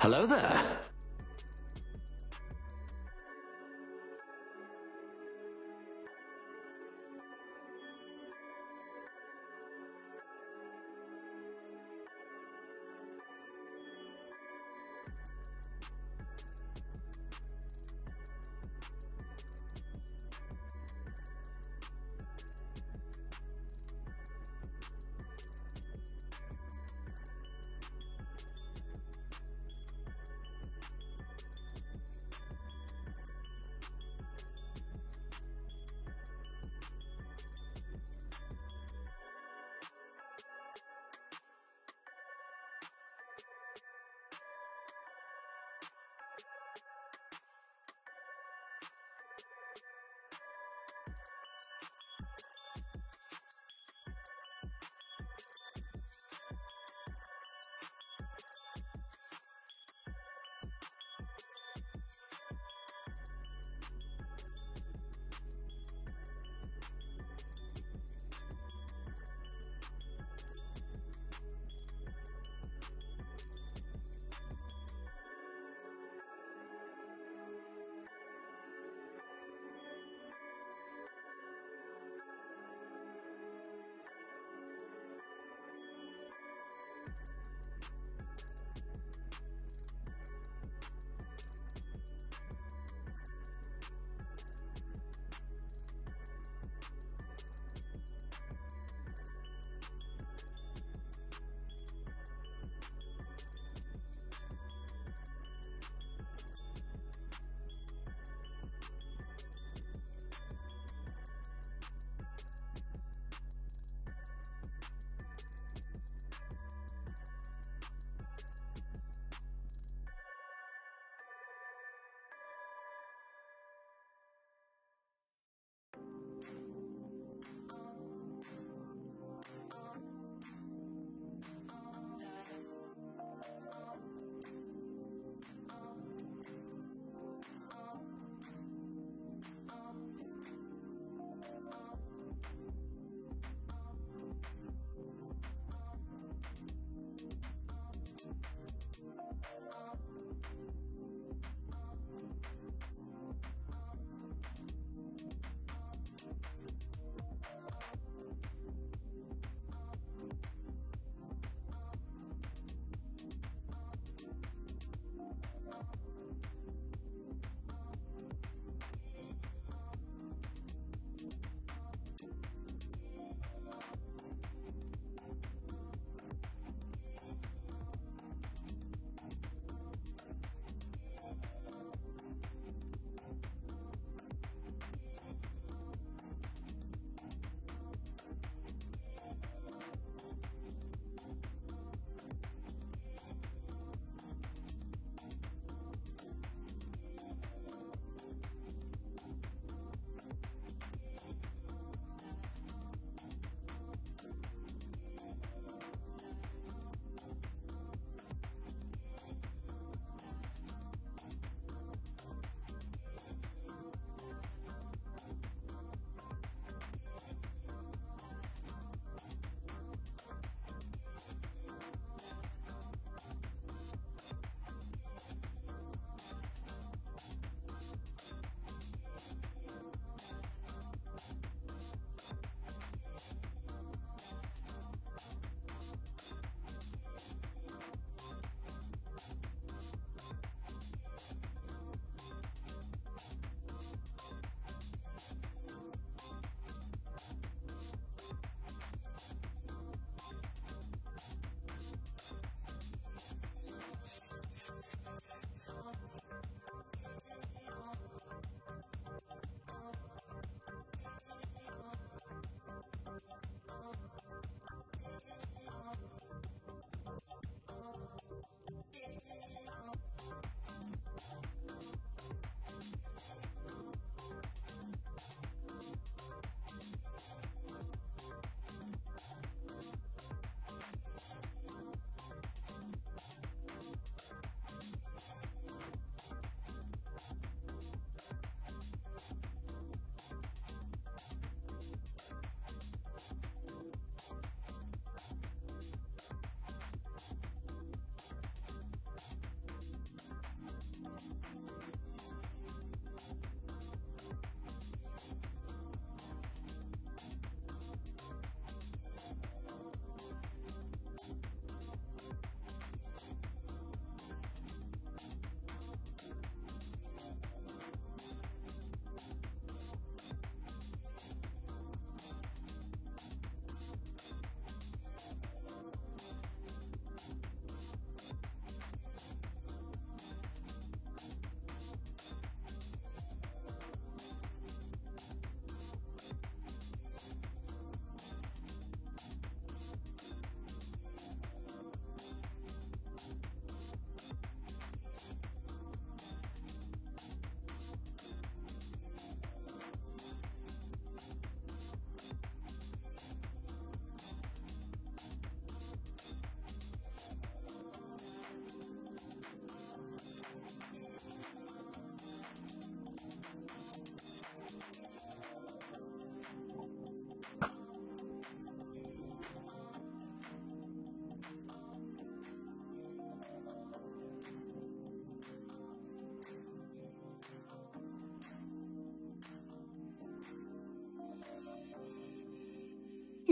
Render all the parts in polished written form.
Hello there.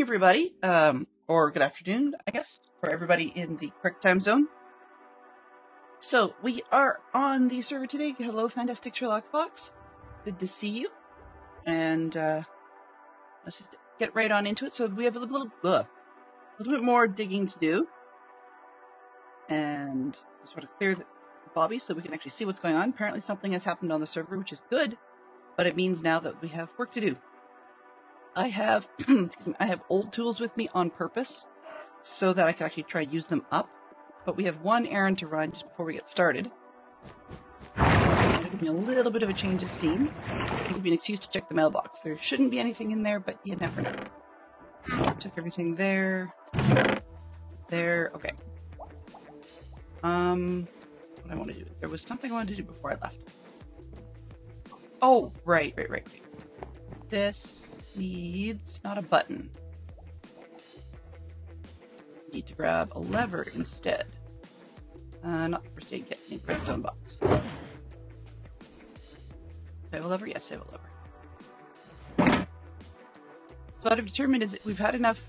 evening, everybody, or good afternoon, I guess, for everybody in the correct time zone. So, we are on the server today. Hello, Fantastic Sherlock Fox. Good to see you. And, let's just get right on into it. So, we have a little bit more digging to do. And sort of clear the Bobby so we can actually see what's going on. Apparently something has happened on the server, which is good, but it means now that we have work to do. I have I have old tools with me on purpose so that I can actually try to use them up. But we have one errand to run just before we get started. It'll give me a little bit of a change of scene. It'll give me an excuse to check the mailbox. There shouldn't be anything in there, but you never know. Took everything there. There. Okay. What I want to do. There was something I wanted to do before I left. Oh, right. This needs not a button. Need to grab a lever instead. Not the first aid kit. Need the redstone box. Do I have a lever? Yes, I have a lever. So what I've determined is that we've had enough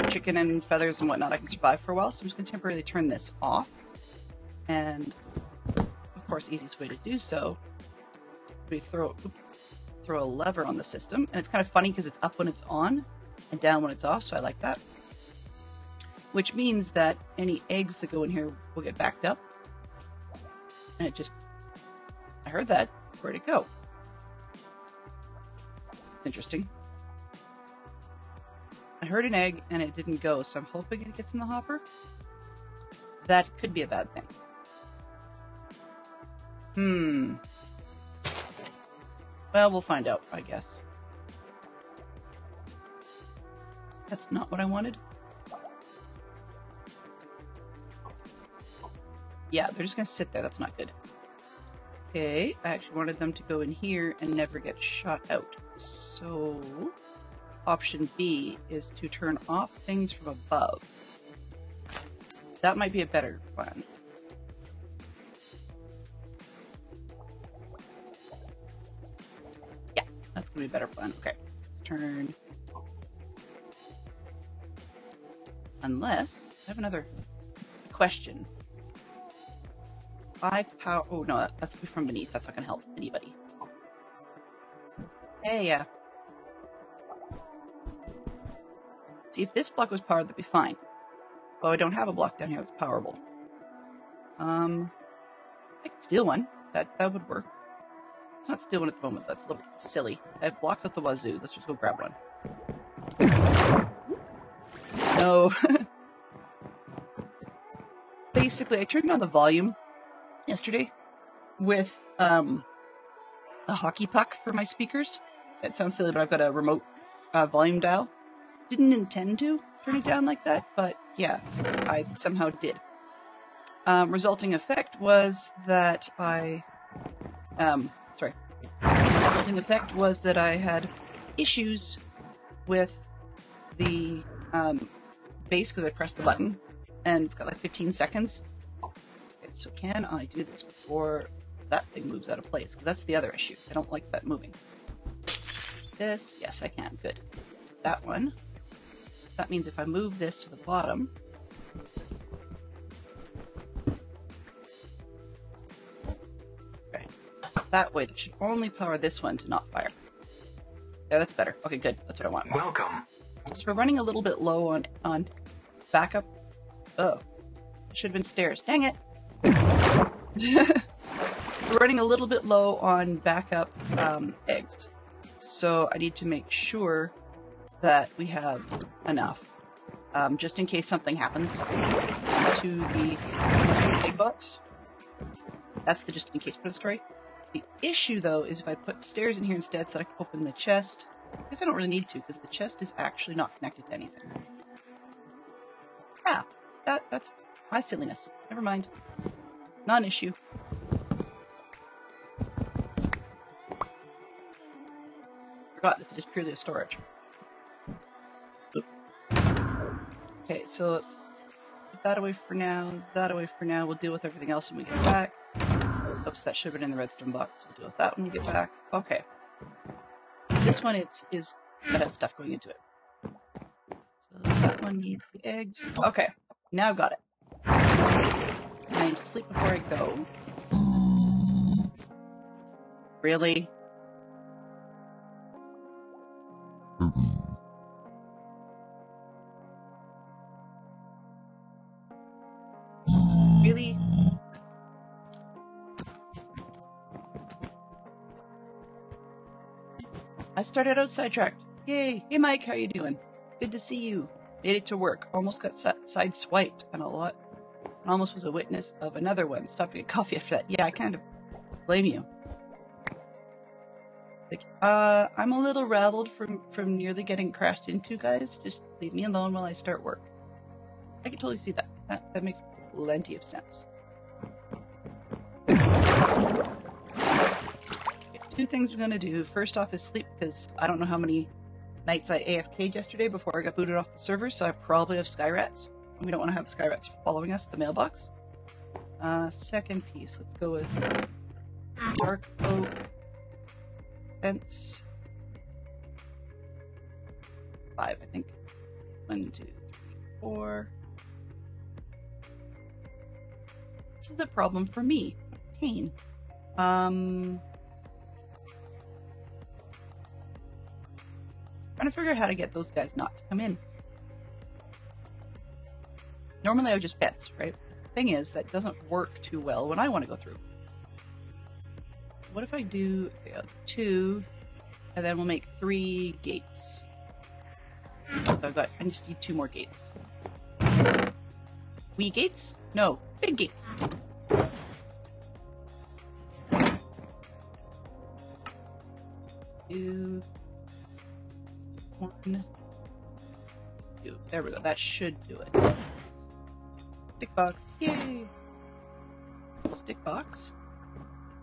chicken and feathers and whatnot I can survive for a while, so I'm just going to temporarily turn this off. And, of course, the easiest way to do so, we throw a lever on the system. And it's kind of funny because it's up when it's on and down when it's off, so I like that. Which means that any eggs that go in here will get backed up. And it just... I heard that. Where'd it go? Interesting. I heard an egg and it didn't go, so I'm hoping it gets in the hopper. That could be a bad thing. Well, we'll find out, I guess. That's not what I wanted. Yeah, they're just gonna sit there. That's not good. Okay, I actually wanted them to go in here and never get shot out. So, option B is to turn off things from above. That might be a better plan. Yeah, that's gonna be a better plan. Okay, let's turn. Unless I have another question. Oh no, that's from beneath. That's not gonna help anybody. Hey, yeah. See, if this block was powered, that'd be fine. Well, I don't have a block down here that's powerable. I could steal one. That would work. It's not steal one at the moment. That's a little silly. I have blocks at the wazoo. Let's just go grab one. No. Basically, I turned on the volume yesterday with a hockey puck for my speakers. That sounds silly, but I've got a remote volume dial. Didn't intend to turn it down like that, but yeah, I somehow did. Resulting effect was that Resulting effect was that I had issues with the base because I pressed the button, and it's got like 15 seconds. Okay, so can I do this before that thing moves out of place? Because that's the other issue. I don't like that moving. This, yes, I can. Good. That one. That means if I move this to the bottom, okay, that way it should only power this one to not fire. Yeah, that's better. Okay, good. That's what I want. Welcome. So we're running a little bit low on backup. Oh, it should have been stairs. Dang it. We're running a little bit low on backup eggs. So I need to make sure that we have enough, just in case something happens to the egg box. That's the just in case part of the story. The issue, though, is if I put stairs in here instead so I can open the chest. I guess I don't really need to, because the chest is actually not connected to anything. Ah, that's my silliness. Never mind. Not an issue. Forgot this is just purely a storage. Okay, so let's put that away for now, that away for now. We'll deal with everything else when we get back. Oops, that should have been in the redstone box. We'll deal with that when we get back. Okay. This one it has stuff going into it. one needs the eggs. Okay, now I've got it. I need to sleep before I go. Really? Really? I started out sidetracked. Yay! Hey Mike, how you doing? Good to see you. Made it to work. Almost got sideswiped and almost was a witness of another one. Stopped to get coffee after that. Yeah, I kind of blame you. Like, I'm a little rattled from nearly getting crashed into, guys. Just leave me alone while I start work. I can totally see that. That makes plenty of sense. Two things we're gonna do. First off is sleep, because I don't know how many nights I AFK'd yesterday before I got booted off the server, so I probably have Skyrats. And we don't want to have Skyrats following us, the mailbox. Second piece, let's go with dark oak fence. 5, I think. 1, 2, 3, 4. This is the problem for me. Pain. Trying to figure out how to get those guys not to come in. Normally I would just fence, right? Thing is, that doesn't work too well when I want to go through. What if I do 2, and then we'll make 3 gates. So I just need 2 more gates. Wee gates? No, big gates. 2, 1, 2. There we go. That should do it. Stick box. Yay! Stick box.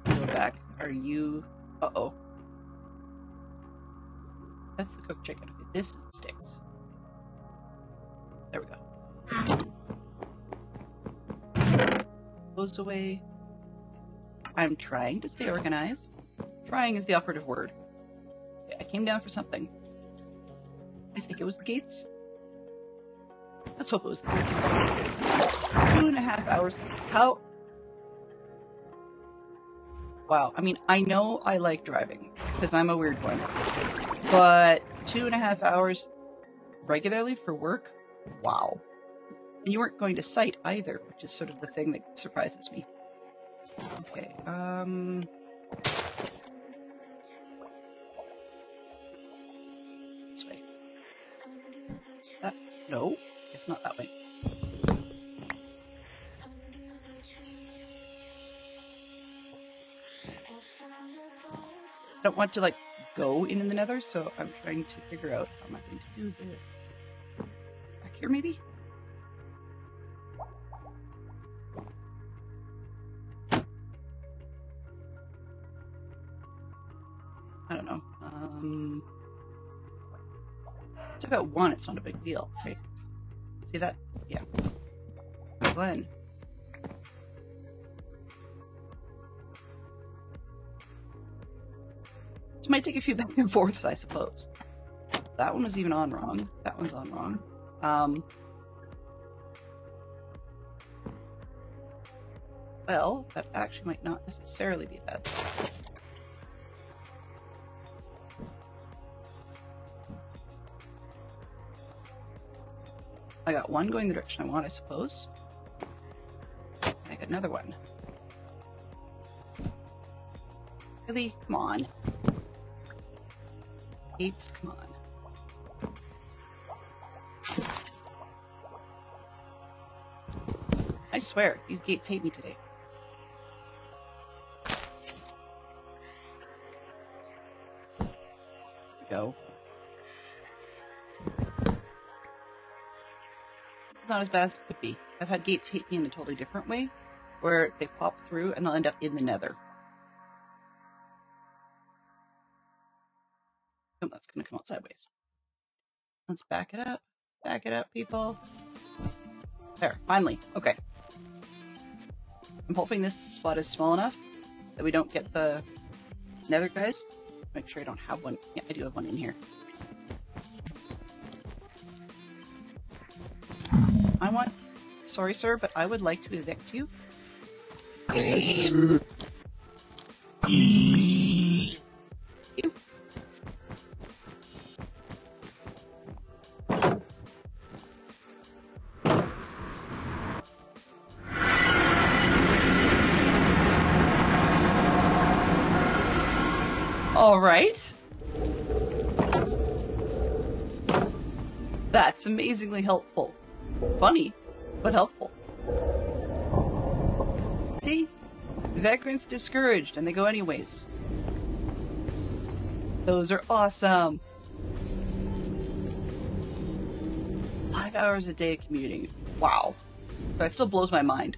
Go back. Are you... Uh-oh. That's the cooked chicken. Okay, this is the sticks. There we go. Goes away. I'm trying to stay organized. Trying is the operative word. Okay, I came down for something. I think it was the gates. Let's hope it was the gates. 2.5 hours. How? Wow. I mean, I know I like driving, because I'm a weird one. But 2.5 hours regularly for work? Wow. And you weren't going to site either, which is sort of the thing that surprises me. Okay, this way. No, it's not that way. I don't want to, like, go in the nether, so I'm trying to figure out how am I going to do this. Back here, maybe? I don't know. Took out 1, it's not a big deal, right? See that? Yeah. Glenn. This might take a few back and forths, I suppose. That one was even on wrong. That one's on wrong. Well, that actually might not necessarily be bad. I got 1 going the direction I want, I suppose. And I got another one. Really? Come on. Gates, come on. I swear, these gates hate me today. Go. Not as bad as it could be. I've had gates hate me in a totally different way, where they pop through and they'll end up in the nether. Oh, that's gonna come out sideways. Let's back it up. Back it up, people. There, finally. Okay. I'm hoping this spot is small enough that we don't get the nether guys. Make sure I don't have one. Yeah, I do have one in here. I want... Sorry, sir, but I would like to evict you. You. All right. That's amazingly helpful. Funny, but helpful. See? Vagrants discouraged, and they go anyways. Those are awesome. 5 hours a day of commuting. Wow. That still blows my mind.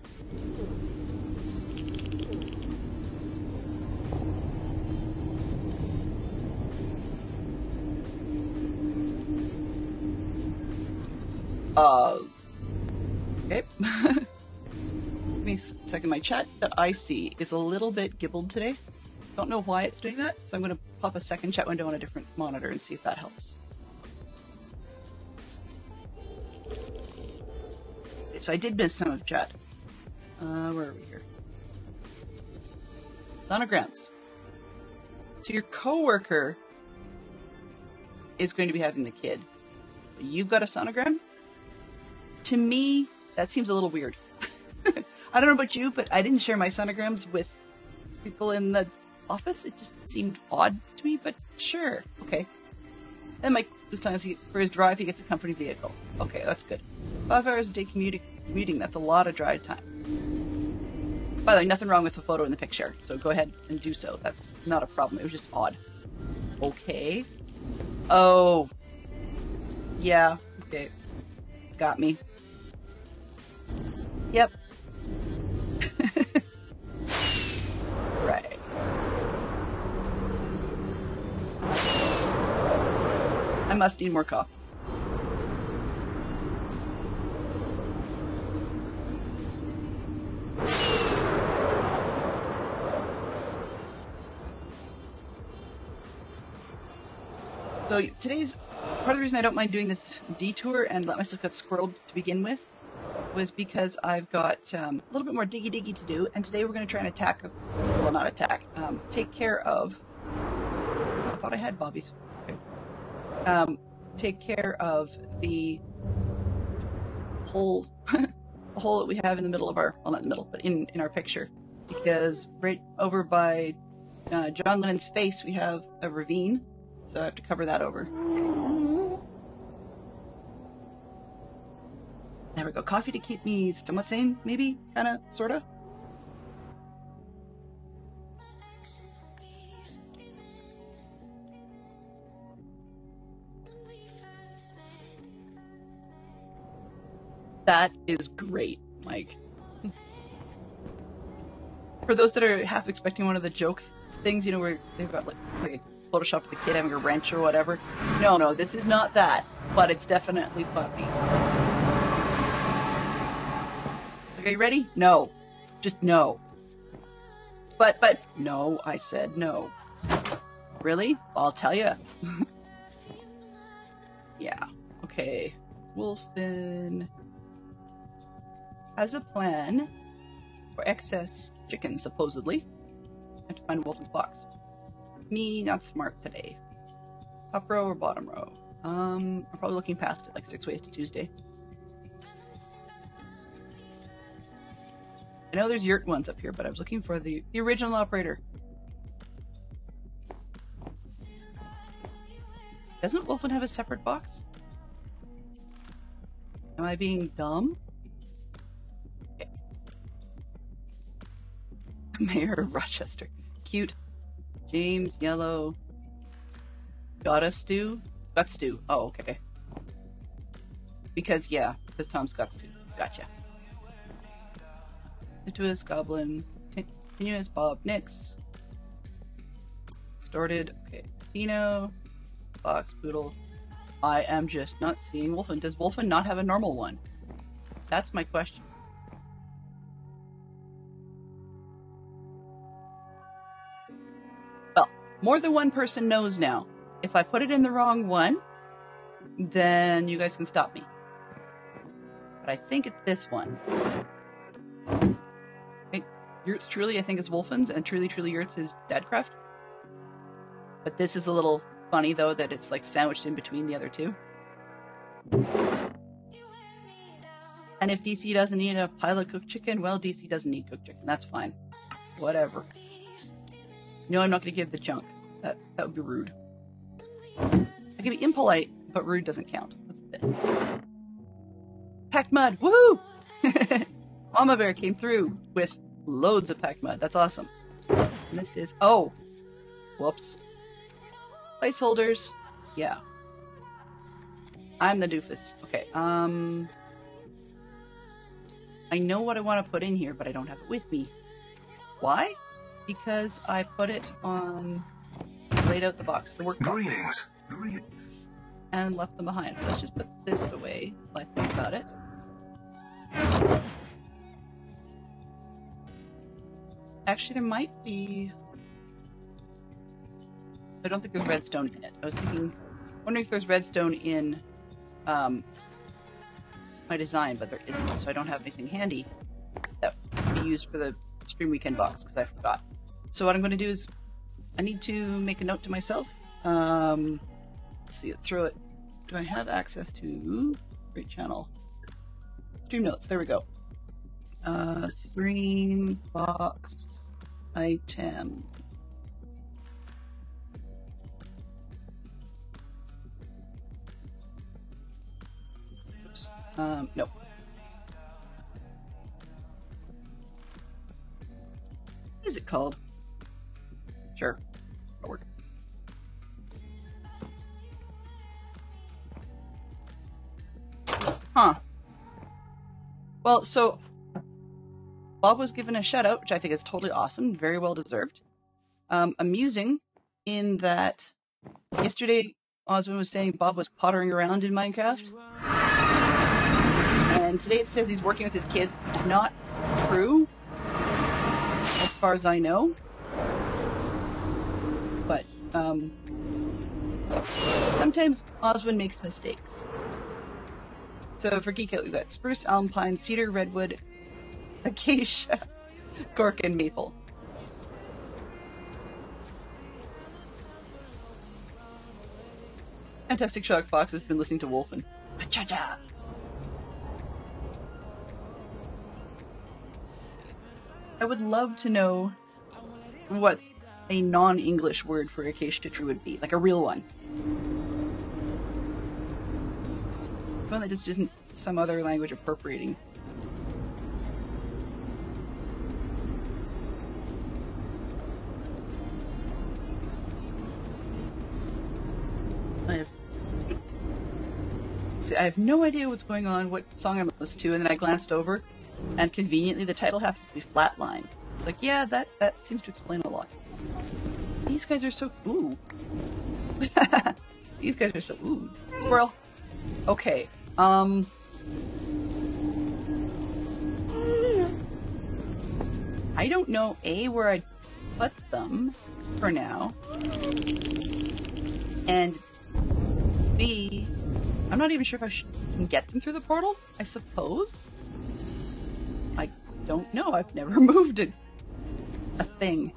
Okay. Give me a second. My chat that I see is a little bit gibbled today. Don't know why it's doing that, so I'm going to pop a second chat window on a different monitor and see if that helps. So I did miss some of chat. Where are we here? Sonograms. So your coworker is going to be having the kid. You've got a sonogram? To me, that seems a little weird. I don't know about you, but I didn't share my sonograms with people in the office. It just seemed odd to me, but sure. Okay. And Mike, this time for his drive, he gets a company vehicle. Okay, that's good. 5 hours a day commuting, that's a lot of drive time. By the way, nothing wrong with the photo in the picture, so go ahead and do so. That's not a problem. It was just odd. Okay. Oh. Yeah. Okay. Got me. Yep. Right. I must need more coffee. So today's part of the reason I don't mind doing this detour and let myself get squirreled to begin with was because I've got a little bit more diggy to do, and today we're going to try and attack, well, not attack, take care of, I thought I had Bobby's, okay. Take care of the hole, the hole that we have in the middle of our, well, not in the middle, but in our picture, because right over by John Lennon's face we have a ravine, so I have to cover that over. There we go. Coffee to keep me somewhat sane, maybe? Kinda? Sorta? That is great, Mike. For those that are half expecting one of the joke things, you know, where they've got like a Photoshop of the kid having a wrench or whatever. No, this is not that, but it's definitely funny. Are you ready? No. Just no. But, no, I said no. Really? I'll tell ya. Yeah. Okay. Wolfen has a plan for excess chicken, supposedly. I have to find Wolfen's box. Me, not smart today. Top row or bottom row? I'm probably looking past it, like 6 Ways to Tuesday. I know there's yurt ones up here, but I was looking for the original operator. Doesn't Wolfen have a separate box? Am I being dumb? Okay. Mayor of Rochester. Cute. James, yellow. Got a stew? Got stew. Oh, okay. Because Tom's got stew. Gotcha. Continuous Goblin, Continuous Bob Nix, Distorted, okay, Pino, Fox, Poodle. I am just not seeing Wolfen. Does Wolfen not have a normal one? That's my question. Well, more than one person knows now. If I put it in the wrong one, then you guys can stop me. but I think it's this one. Okay. Yurts Truly, I think, is Wolfen's, and Truly Truly Yurts is Dadcraft. But this is a little funny, though, that it's like sandwiched in between the other two. And if DC doesn't need a pile of cooked chicken, well, DC doesn't need cooked chicken. That's fine. Whatever. No, I'm not going to give the junk. That would be rude. I can be impolite, but rude doesn't count. What's this? Packed mud! Woohoo! Mama Bear came through with loads of packed mud. That's awesome. And this is... Oh! Whoops. Placeholders. Yeah. I'm the doofus. Okay, I know what I want to put in here, but I don't have it with me. Why? Because I put it on... laid out the box, the work box. Greetings. And left them behind. Let's just put this away while I think about it. Actually, there might be... I don't think there's redstone in it. I was wondering if there's redstone in my design, but there isn't, so I don't have anything handy that would be used for the Stream Weekend box, because I forgot. So what I'm going to do is, I need to make a note to myself. Let's see, throw it. Do I have access to... Great channel. Stream notes, there we go. Stream box item. Oops. No. What is it called? Sure. That'll work. Huh. Well, so Bob was given a shout out, which I think is totally awesome, very well deserved. Amusing in that yesterday Osmond was saying Bob was pottering around in Minecraft. And today it says he's working with his kids, which is not true, as far as I know. But, sometimes Oswin makes mistakes. So for Geek Out, we've got spruce, elm, pine, cedar, redwood, acacia, cork, and maple. Fantastic Shock Fox has been listening to Wolfen. Cha-cha! I would love to know what a non-English word for acacia tree would be, like a real one. One that just isn't some other language appropriating. I have no idea what's going on, what song I'm listening to, and then I glanced over, and conveniently the title happens to be Flatline. It's like, yeah, that seems to explain a lot. These guys are so... Ooh. These guys are so... Ooh. Squirrel. Okay. I don't know, A, where I'd put them for now, and B, I'm not even sure if I can get them through the portal, I suppose? I don't know, I've never moved a thing.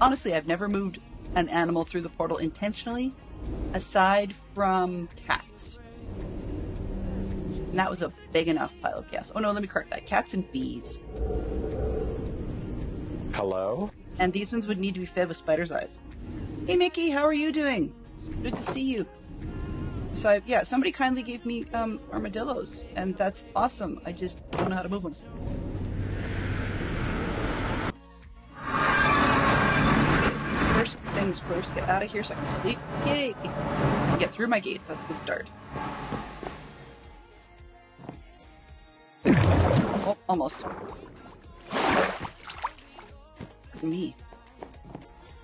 Honestly, I've never moved an animal through the portal intentionally, aside from cats. And that was a big enough pile of chaos. Oh no, let me correct that. Cats and bees. Hello? And these ones would need to be fed with spider's eyes. Hey Mickey, how are you doing? Good to see you. So yeah, somebody kindly gave me armadillos, and that's awesome. I just don't know how to move them. First things first, get out of here so I can sleep. Yay! Get through my gates, that's a good start. Oh, almost. Me.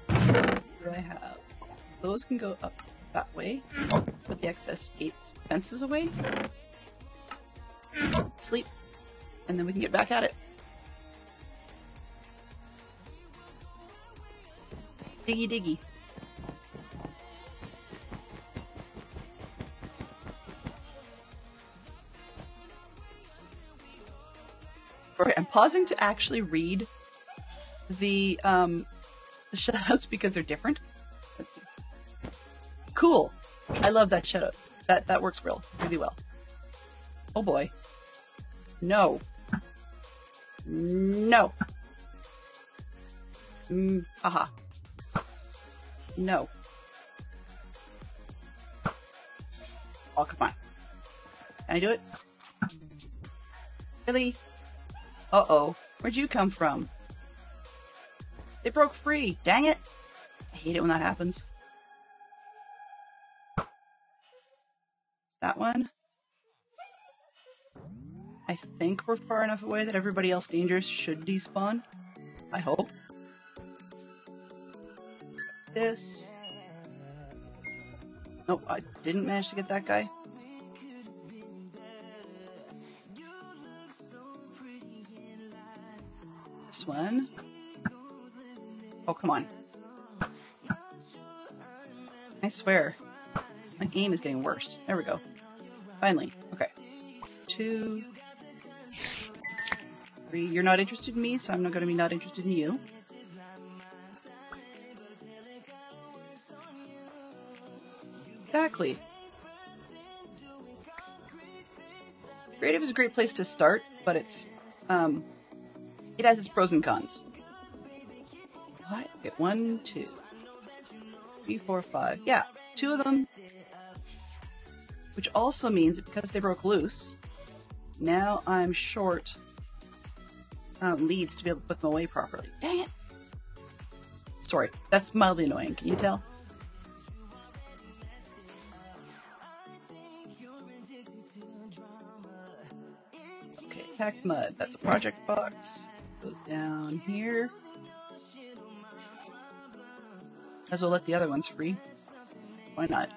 What do I have? Those can go up that way. Put the excess gates fences away. Sleep. And then we can get back at it. Diggy diggy. Right, I'm pausing to actually read the shoutouts because they're different. Let's see. Cool. I love that shoutout. That works really well. Oh boy. No. No. Haha. No. Oh, come on. Can I do it? Really? Uh-oh. Where'd you come from? They broke free. Dang it. I hate it when that happens. Is that one? I think we're far enough away that everybody else dangerous should despawn. I hope. This. Nope, I didn't manage to get that guy. This one. Oh, come on. I swear. My aim is getting worse. There we go. Finally. Okay. 2, 3. You're not interested in me, so I'm not going to be not interested in you. Exactly. Creative is a great place to start, but it's, it has its pros and cons. What? Okay, 1, 2, 3, 4, 5. Yeah, 2 of them. Which also means that because they broke loose, now I'm short leads to be able to put them away properly. Dang it! Sorry, that's mildly annoying. Can you tell? Okay, packed mud. That's a project box. Goes down here. As well let the other ones free. Why not?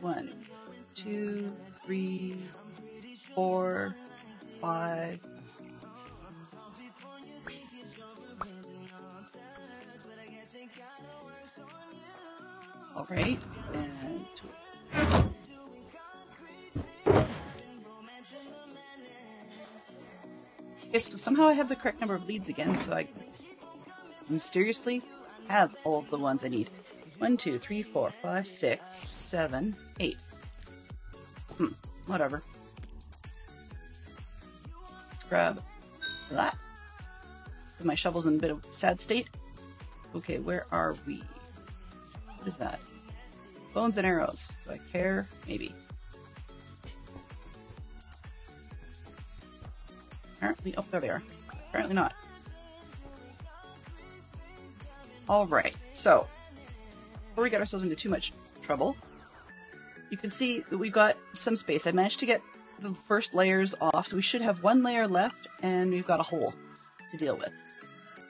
1, 2, 3, 4, 5. All right, and 2. Yes, so somehow I have the correct number of leads again, so I mysteriously have all of the ones I need. 1, 2, 3, 4, 5, 6, 7, 8. Whatever. Let's grab that. My shovel's in a bit of a sad state. Okay, where are we? What is that? Bones and arrows. Do I care? Maybe. Apparently, oh, there they are. Apparently not. Alright, so, before we get ourselves into too much trouble, you can see that we've got some space. I managed to get the first layers off, so we should have 1 layer left, and we've got a hole to deal with.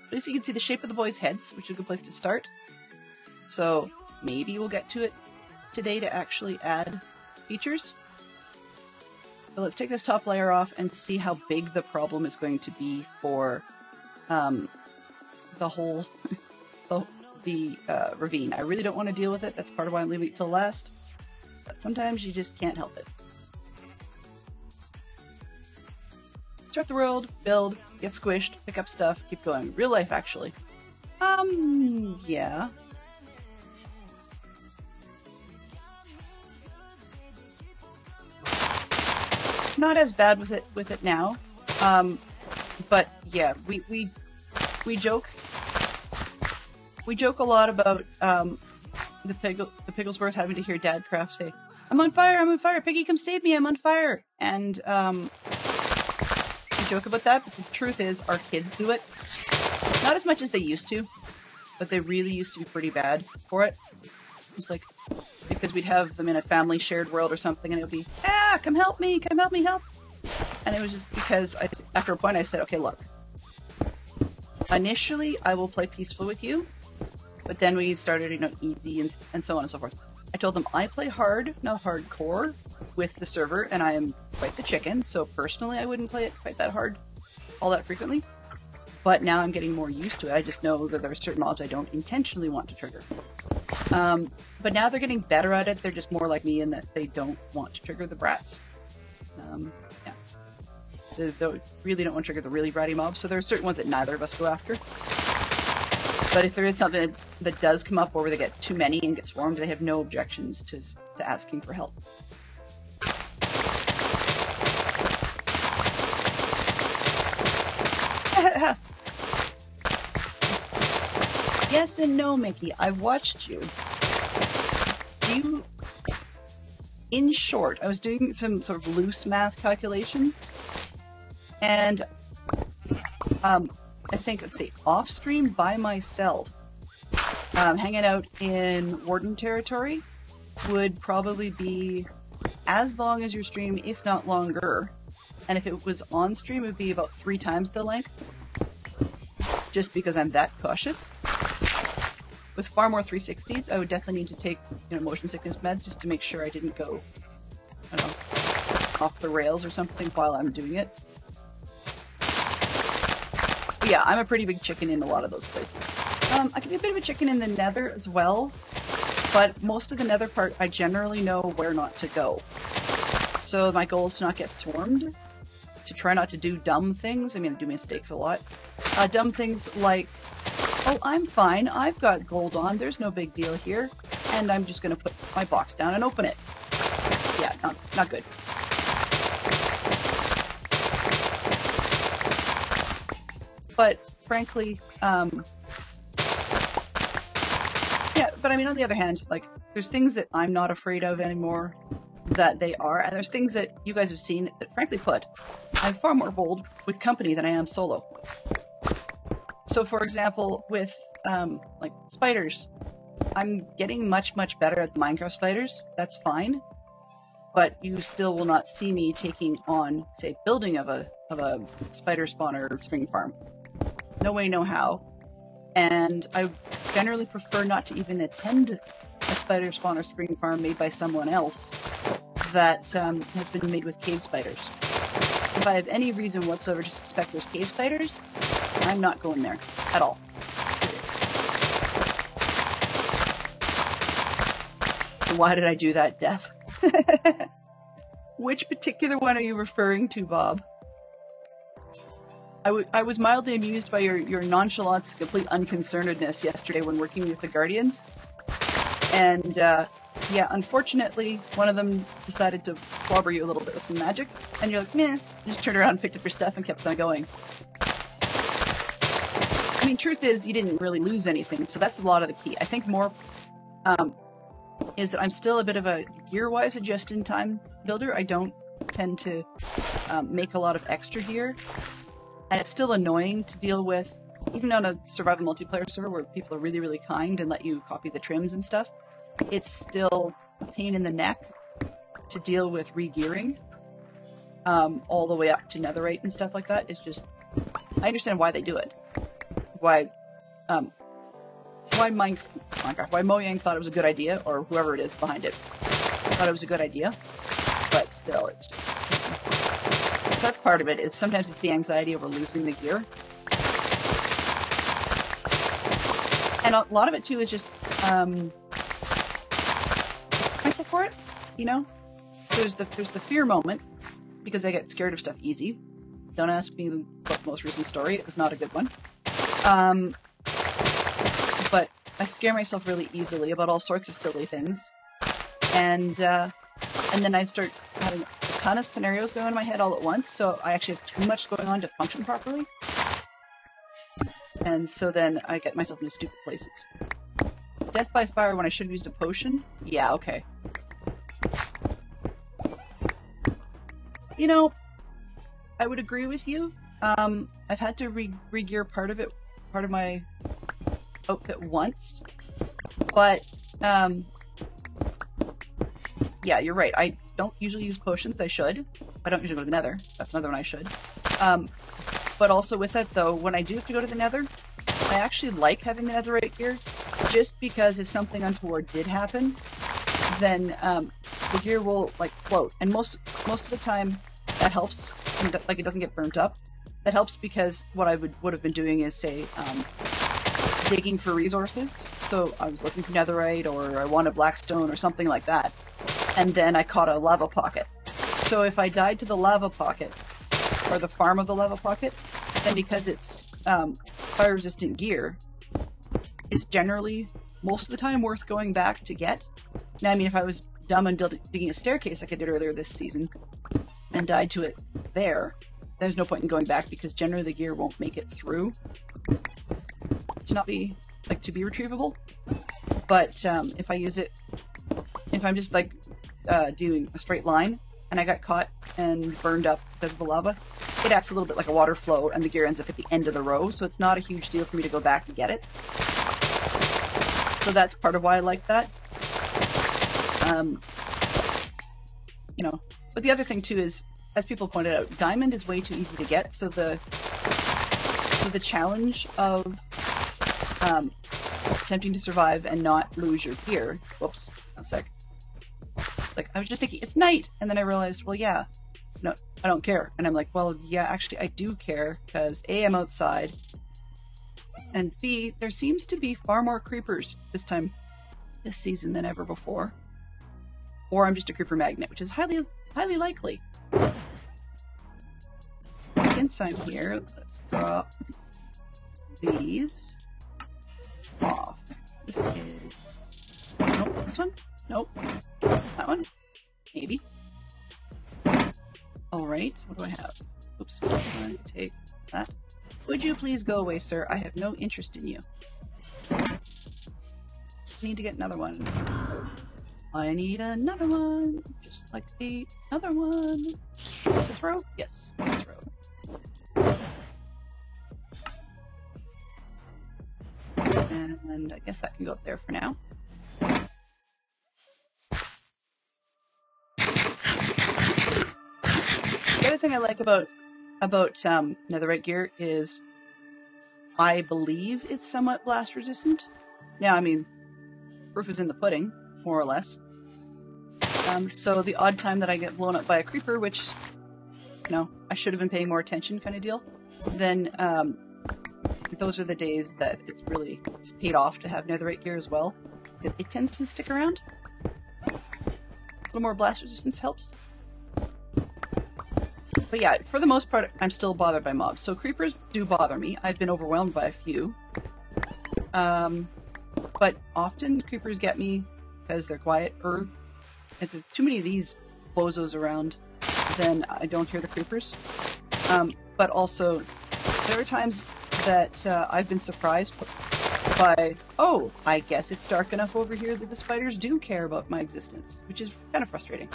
At least you can see the shape of the boys' heads, which is a good place to start. So, maybe we'll get to it today to actually add features. But let's take this top layer off and see how big the problem is going to be for the whole the ravine. I really don't want to deal with it. That's part of why I'm leaving it till last. But sometimes you just can't help it. Start the world, build, get squished, pick up stuff, keep going. Real life, actually. Yeah. Not as bad with it now. But yeah, we joke a lot about the Pigglesworth having to hear Dadcraft say, I'm on fire, Piggy, come save me, I'm on fire. And we joke about that, but the truth is our kids do it. Not as much as they used to, but they really used to be pretty bad for it. It's like, because we'd have them in a family shared world or something, and it would be, come help me, help. And it was just because after a point I said, okay, look, initially I will play peaceful with you, but then we started, easy and so on and so forth. I told them I play hard, not hardcore, with the server, and I am quite the chicken, so personally I wouldn't play it quite that hard all that frequently. But now I'm getting more used to it. I just know that there are certain mobs I don't intentionally want to trigger. But now they're getting better at it. They're just more like me in that they don't want to trigger the brats. Yeah. They really don't want to trigger the really bratty mobs, so there are certain ones that neither of us go after. But if there is something that does come up where they get too many and get swarmed, they have no objections to asking for help. Yes and no, Mickey. I watched you. In short, I was doing some sort of loose math calculations, and I think, let's see, off stream by myself, hanging out in Warden territory would probably be as long as your stream, if not longer. And if it was on stream, it would be about 3 times the length. Just because I'm that cautious. With far more 360s, I would definitely need to take, motion sickness meds just to make sure I didn't go, I don't know, off the rails or something while I'm doing it. But yeah, I'm a pretty big chicken in a lot of those places. I can be a bit of a chicken in the nether as well, but most of the nether part, I generally know where not to go. So my goal is to not get swarmed, to try not to do dumb things. I mean, I do mistakes a lot. Dumb things like, oh, I'm fine, I've got gold on, there's no big deal here, and I'm just gonna put my box down and open it. Yeah, not good. But frankly, yeah, but I mean, on the other hand, like, there's things that I'm not afraid of anymore that they are, and there's things that you guys have seen that, frankly put, I'm far more bold with company than I am solo. So, for example, with, like, spiders, I'm getting much, much better at the Minecraft spiders. That's fine. But you still will not see me taking on, say, building of a spider spawner string farm. No way, no how. And I generally prefer not to even attend a spider spawner string farm made by someone else that has been made with cave spiders. If I have any reason whatsoever to suspect there's cave spiders, I'm not going there at all. Why did I do that, Death? Which particular one are you referring to, Bob? I was mildly amused by your nonchalance, complete unconcernedness yesterday when working with the Guardians. And, yeah, unfortunately, one of them decided to clobber you a little bit with some magic. And you're like, meh. You just turned around, picked up your stuff, and kept on going. I mean, truth is, you didn't really lose anything, so that's a lot of the key. I think more, is that I'm still a bit of a gear-wise, a just-in-time builder. I don't tend to make a lot of extra gear. And it's still annoying to deal with, even on a survival multiplayer server where people are really, really kind and let you copy the trims and stuff. It's still a pain in the neck to deal with re-gearing, all the way up to netherite and stuff like that. It's just, I understand why they do it. Why Minecraft, why Mojang thought it was a good idea, or whoever it is behind it thought it was a good idea, but still, it's just... That's part of it, is sometimes it's the anxiety over losing the gear. And a lot of it, too, is just, price for it, you know? There's the fear moment, because I get scared of stuff easy. Don't ask me about the most recent story, it was not a good one. But I scare myself really easily about all sorts of silly things. And then I start having a ton of scenarios going in my head all at once, so I actually have too much going on to function properly. And so then I get myself into stupid places. Death by fire when I should have used a potion? Yeah, okay. You know, I would agree with you. I've had to re-gear part of my outfit once, but yeah, you're right. I don't usually use potions. I should. I don't usually go to the nether. That's another one I should. But also with that though, when I do have to go to the nether, I actually like having the netherite gear, just because if something untoward did happen, then the gear will like float, and most of the time that helps, and, like, it doesn't get burnt up. That helps because what I would have been doing is, say, digging for resources. So I was looking for netherite, or I wanted blackstone, or something like that. And then I caught a lava pocket. So if I died to the lava pocket, or the farm of the lava pocket, then because it's fire resistant gear, it's generally most of the time worth going back to get. Now, I mean, if I was dumb and digging a staircase like I did earlier this season and died to it there's no point in going back because generally the gear won't make it through to be retrievable. But if I use it, if I'm just like doing a straight line and I got caught and burned up because of the lava, it acts a little bit like a water flow and the gear ends up at the end of the row, so it's not a huge deal for me to go back and get it. So that's part of why I like that. You know, but the other thing too is, as people pointed out, diamond is way too easy to get, so the challenge of attempting to survive and not lose your gear. Whoops, a sec. Like, I was just thinking, it's night, and then I realized, well, yeah, no, I don't care. And I'm like, well, yeah, actually, I do care, because A, I'm outside, and B, there seems to be far more creepers this season than ever before. Or I'm just a creeper magnet, which is highly likely. Since I'm here, let's drop these off. This is... Nope, this one? Nope. That one? Maybe. Alright, what do I have? Oops, I'm going to take that. Would you please go away, sir? I have no interest in you. Need to get another one. I need another one, just like the other one. This row? Yes, this row. And I guess that can go up there for now. The other thing I like about netherite gear is I believe it's somewhat blast resistant. Now, I mean, proof is in the pudding, more or less. So the odd time that I get blown up by a creeper, which, you know, I should have been paying more attention kind of deal, then those are the days that it's paid off to have netherite gear as well, because it tends to stick around. A little more blast resistance helps. But yeah, for the most part, I'm still bothered by mobs. So creepers do bother me. I've been overwhelmed by a few. But often creepers get me because they're quiet, or if there's too many of these bozos around, then I don't hear the creepers. But also, there are times that I've been surprised by, oh, I guess it's dark enough over here that the spiders do care about my existence, which is kind of frustrating.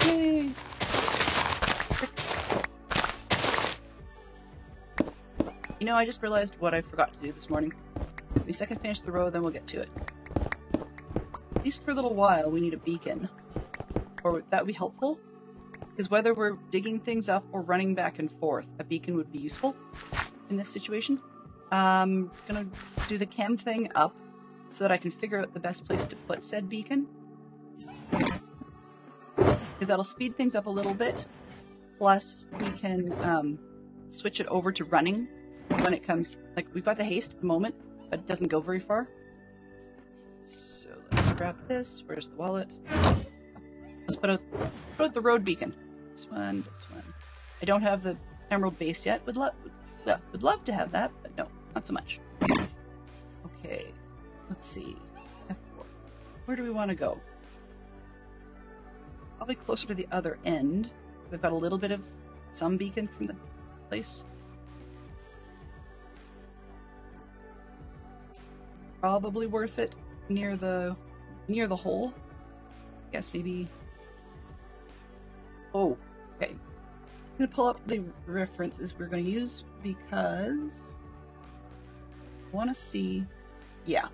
Yay! You know, I just realized what I forgot to do this morning. Give me a second, finish the road, then we'll get to it. At least for a little while, we need a beacon. Or that would be helpful. Because whether we're digging things up or running back and forth, a beacon would be useful in this situation. I'm gonna do the chem thing up so that I can figure out the best place to put said beacon. Because that'll speed things up a little bit. Plus, we can switch it over to running when it comes. Like, we've got the haste at the moment, but it doesn't go very far. So let's grab this. Where's the wallet? Let's put out the road beacon. This one, this one. I don't have the emerald base yet. Would love to have that, but no, not so much. Okay, let's see. F4. Where do we want to go? Probably closer to the other end. I've got a little bit of some beacon from the place. Probably worth it near the hole. Guess maybe. Oh, okay. I'm gonna pull up the references we're gonna use because I want to see. Yeah.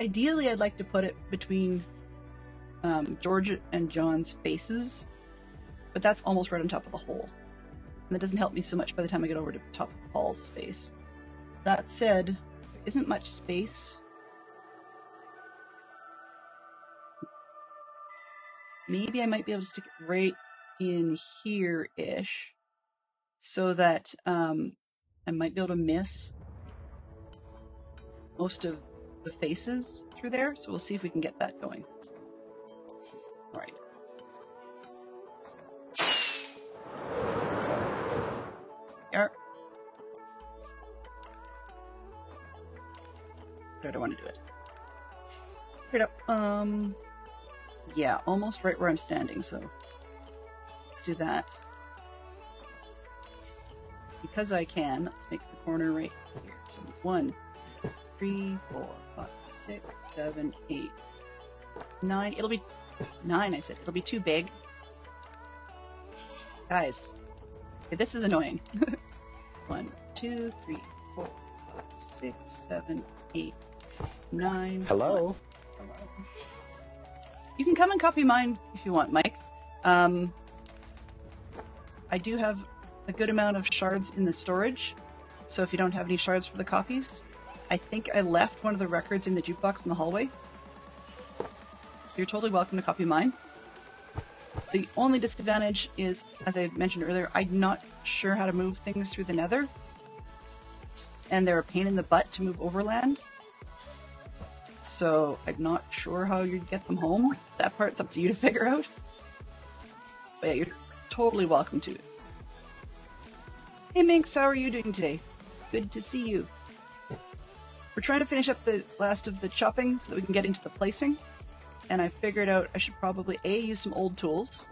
Ideally, I'd like to put it between George and John's faces, but that's almost right on top of the hole. And that doesn't help me so much by the time I get over to the top of Paul's face. That said, there isn't much space. Maybe I might be able to stick it right in here-ish, so that I might be able to miss most of the faces through there, so we'll see if we can get that going. All right. Where do I want to do it? Straight up. Yeah, almost right where I'm standing, so let's do that. Because I can, let's make the corner right here. So 1, 2, 3, 4, 5, 6, 7, 8, 9. It'll be 9, I said. It'll be too big. Guys, okay, this is annoying. 1, 2, 3, 4, 5, 6, 7, 8, 9. Hello? Hello. You can come and copy mine if you want, Mike. I do have a good amount of shards in the storage, so if you don't have any shards for the copies, I think I left one of the records in the jukebox in the hallway. You're totally welcome to copy mine. The only disadvantage is, as I mentioned earlier, I'm not sure how to move things through the nether, and they're a pain in the butt to move overland. So I'm not sure how you'd get them home. That part's up to you to figure out. But yeah, you're totally welcome to it. Hey Minx, how are you doing today? Good to see you. We're trying to finish up the last of the chopping so that we can get into the placing. And I figured out I should probably use some old tools.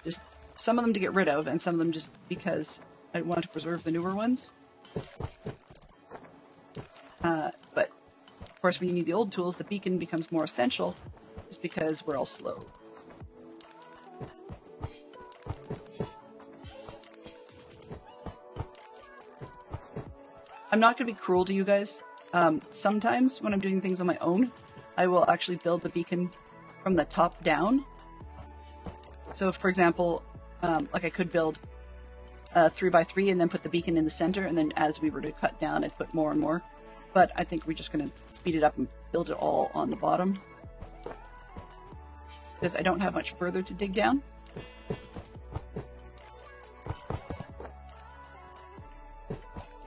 Just some of them to get rid of, and some of them just because I wanted to preserve the newer ones. But of course, when you need the old tools, the beacon becomes more essential, just because we're all slow. I'm not going to be cruel to you guys. Sometimes when I'm doing things on my own, I will actually build the beacon from the top down. So, for example, like I could build a 3x3 and then put the beacon in the center, and then as we were to cut down, I'd put more and more. But I think we're just going to speed it up and build it all on the bottom, because I don't have much further to dig down.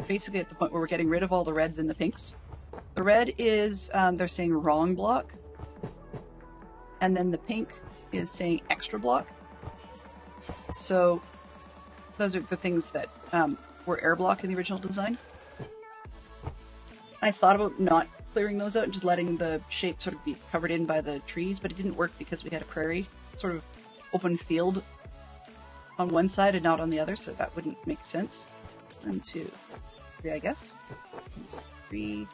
Basically at the point where we're getting rid of all the reds and the pinks. The red is, they're saying wrong block, and then the pink is saying extra block. So those are the things that were air block in the original design. I thought about not clearing those out and just letting the shape sort of be covered in by the trees, but it didn't work because we had a prairie sort of open field on one side and not on the other, so that wouldn't make sense. 1, 2, 3, I guess. 1, 2, 3.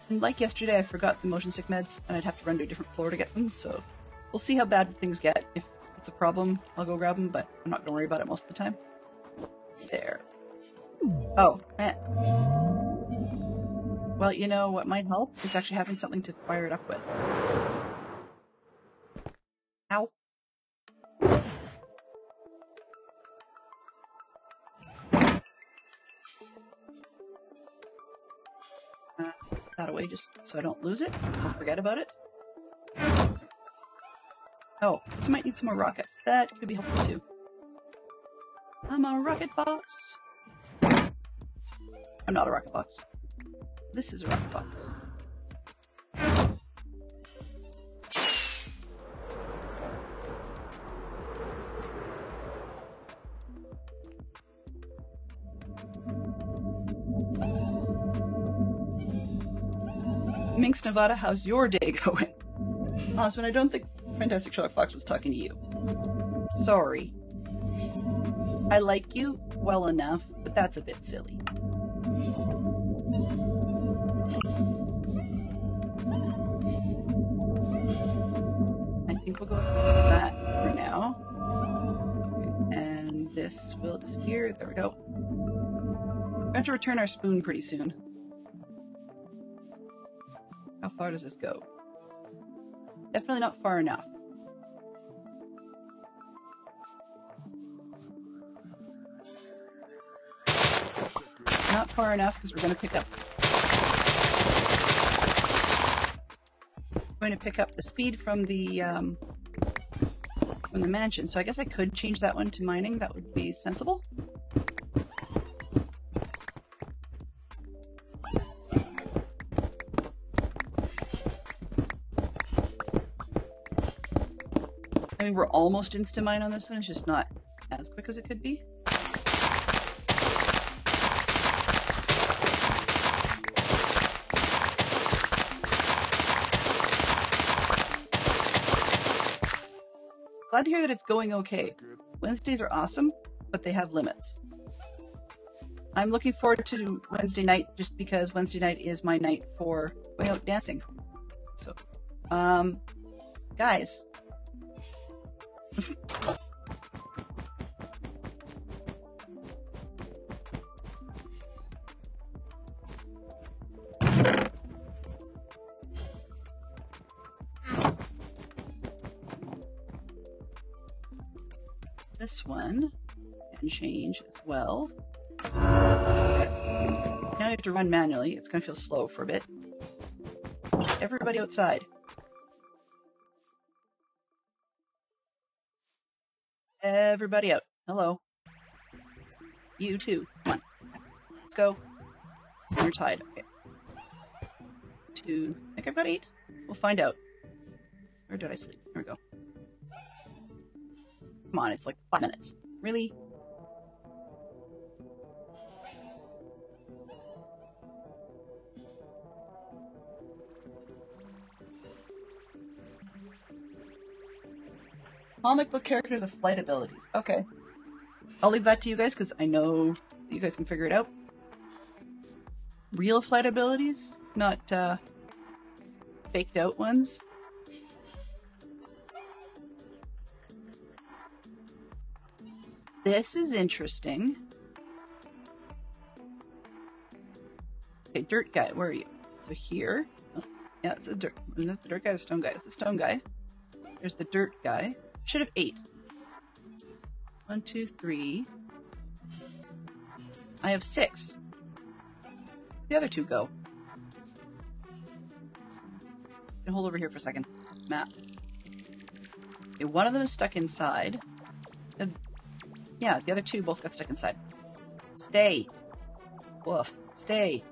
And like yesterday, I forgot the motion sick meds, and I'd have to run to a different floor to get them, so we'll see how bad things get. If it's a problem, I'll go grab them, but I'm not going to worry about it most of the time. There. Oh, man. Well, you know what might help is actually having something to fire it up with. Ow. That away just so I don't lose it. I'll forget about it. Oh, this might need some more rockets. That could be helpful too. I'm a rocket box. I'm not a rocket box. This is a rocket box. Minx Nevada, how's your day going? Oswin, I don't think Fantastic Sherlock Fox was talking to you. Sorry. I like you well enough, but that's a bit silly. I think we'll go with that for now. Okay, and this will disappear. There we go. We're going to have to return our spoon pretty soon. How far does this go? Definitely not far enough. Not far enough because we're going to pick up the speed from the mansion. So I guess I could change that one to mining. That would be sensible. I mean, we're almost insta-mine on this one, it's just not as quick as it could be. Glad to hear that it's going okay. Wednesdays are awesome, but they have limits. I'm looking forward to Wednesday night just because Wednesday night is my night for going out dancing. So, guys. This one can change as well. Now you have to run manually. It's going to feel slow for a bit. Everybody outside. Everybody out. Hello. You too. Come on. Let's go. You're tied. Okay. I think I've got 8. We'll find out. Where did I sleep? Here we go. Come on, it's like 5 minutes. Really? Comic book characters with flight abilities. Okay. I'll leave that to you guys because I know you guys can figure it out. Real flight abilities, not faked out ones. This is interesting. Okay, dirt guy, where are you? So here. Oh, yeah, it's a dirt. Isn't that the dirt guy or the stone guy? It's the stone guy. There's the dirt guy. Should have 8. 1, 2, 3. I have 6. The other 2 go. And hold over here for a second. Map. Okay, one of them is stuck inside. Yeah, the other 2 both got stuck inside. Stay. Woof. Stay.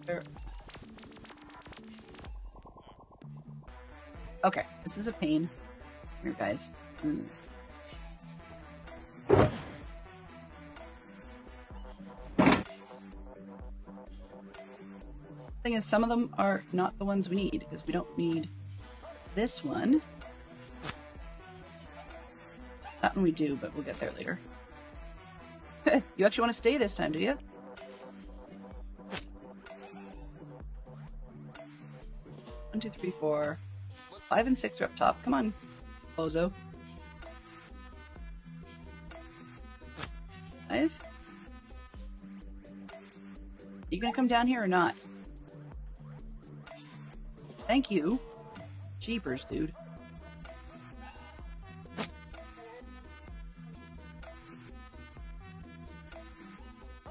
There. Okay, this is a pain. Here, guys. Thing is, some of them are not the ones we need, because we don't need this one. That one we do, but we'll get there later. You actually want to stay this time, do you? One, 2, 3, 4. 5 and 6 are up top. Come on, bozo. 5. You gonna come down here or not? Thank you. Jeepers, dude.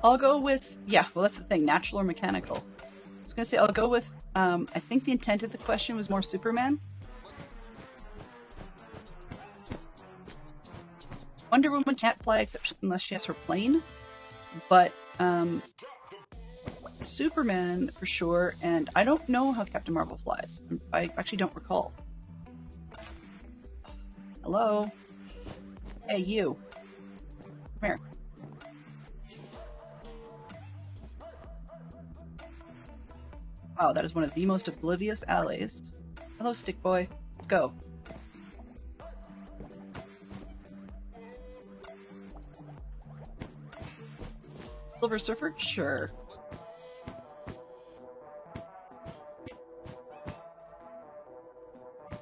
I'll go with, yeah, well that's the thing, natural or mechanical. I was gonna say, I'll go with, I think the intent of the question was more Superman. Wonder Woman can't fly except unless she has her plane, but Superman for sure, and I don't know how Captain Marvel flies. I actually don't recall. Hello? Hey, you. Come here. Wow, that is one of the most oblivious allies. Hello, Stick Boy. Let's go. Silver Surfer? Sure.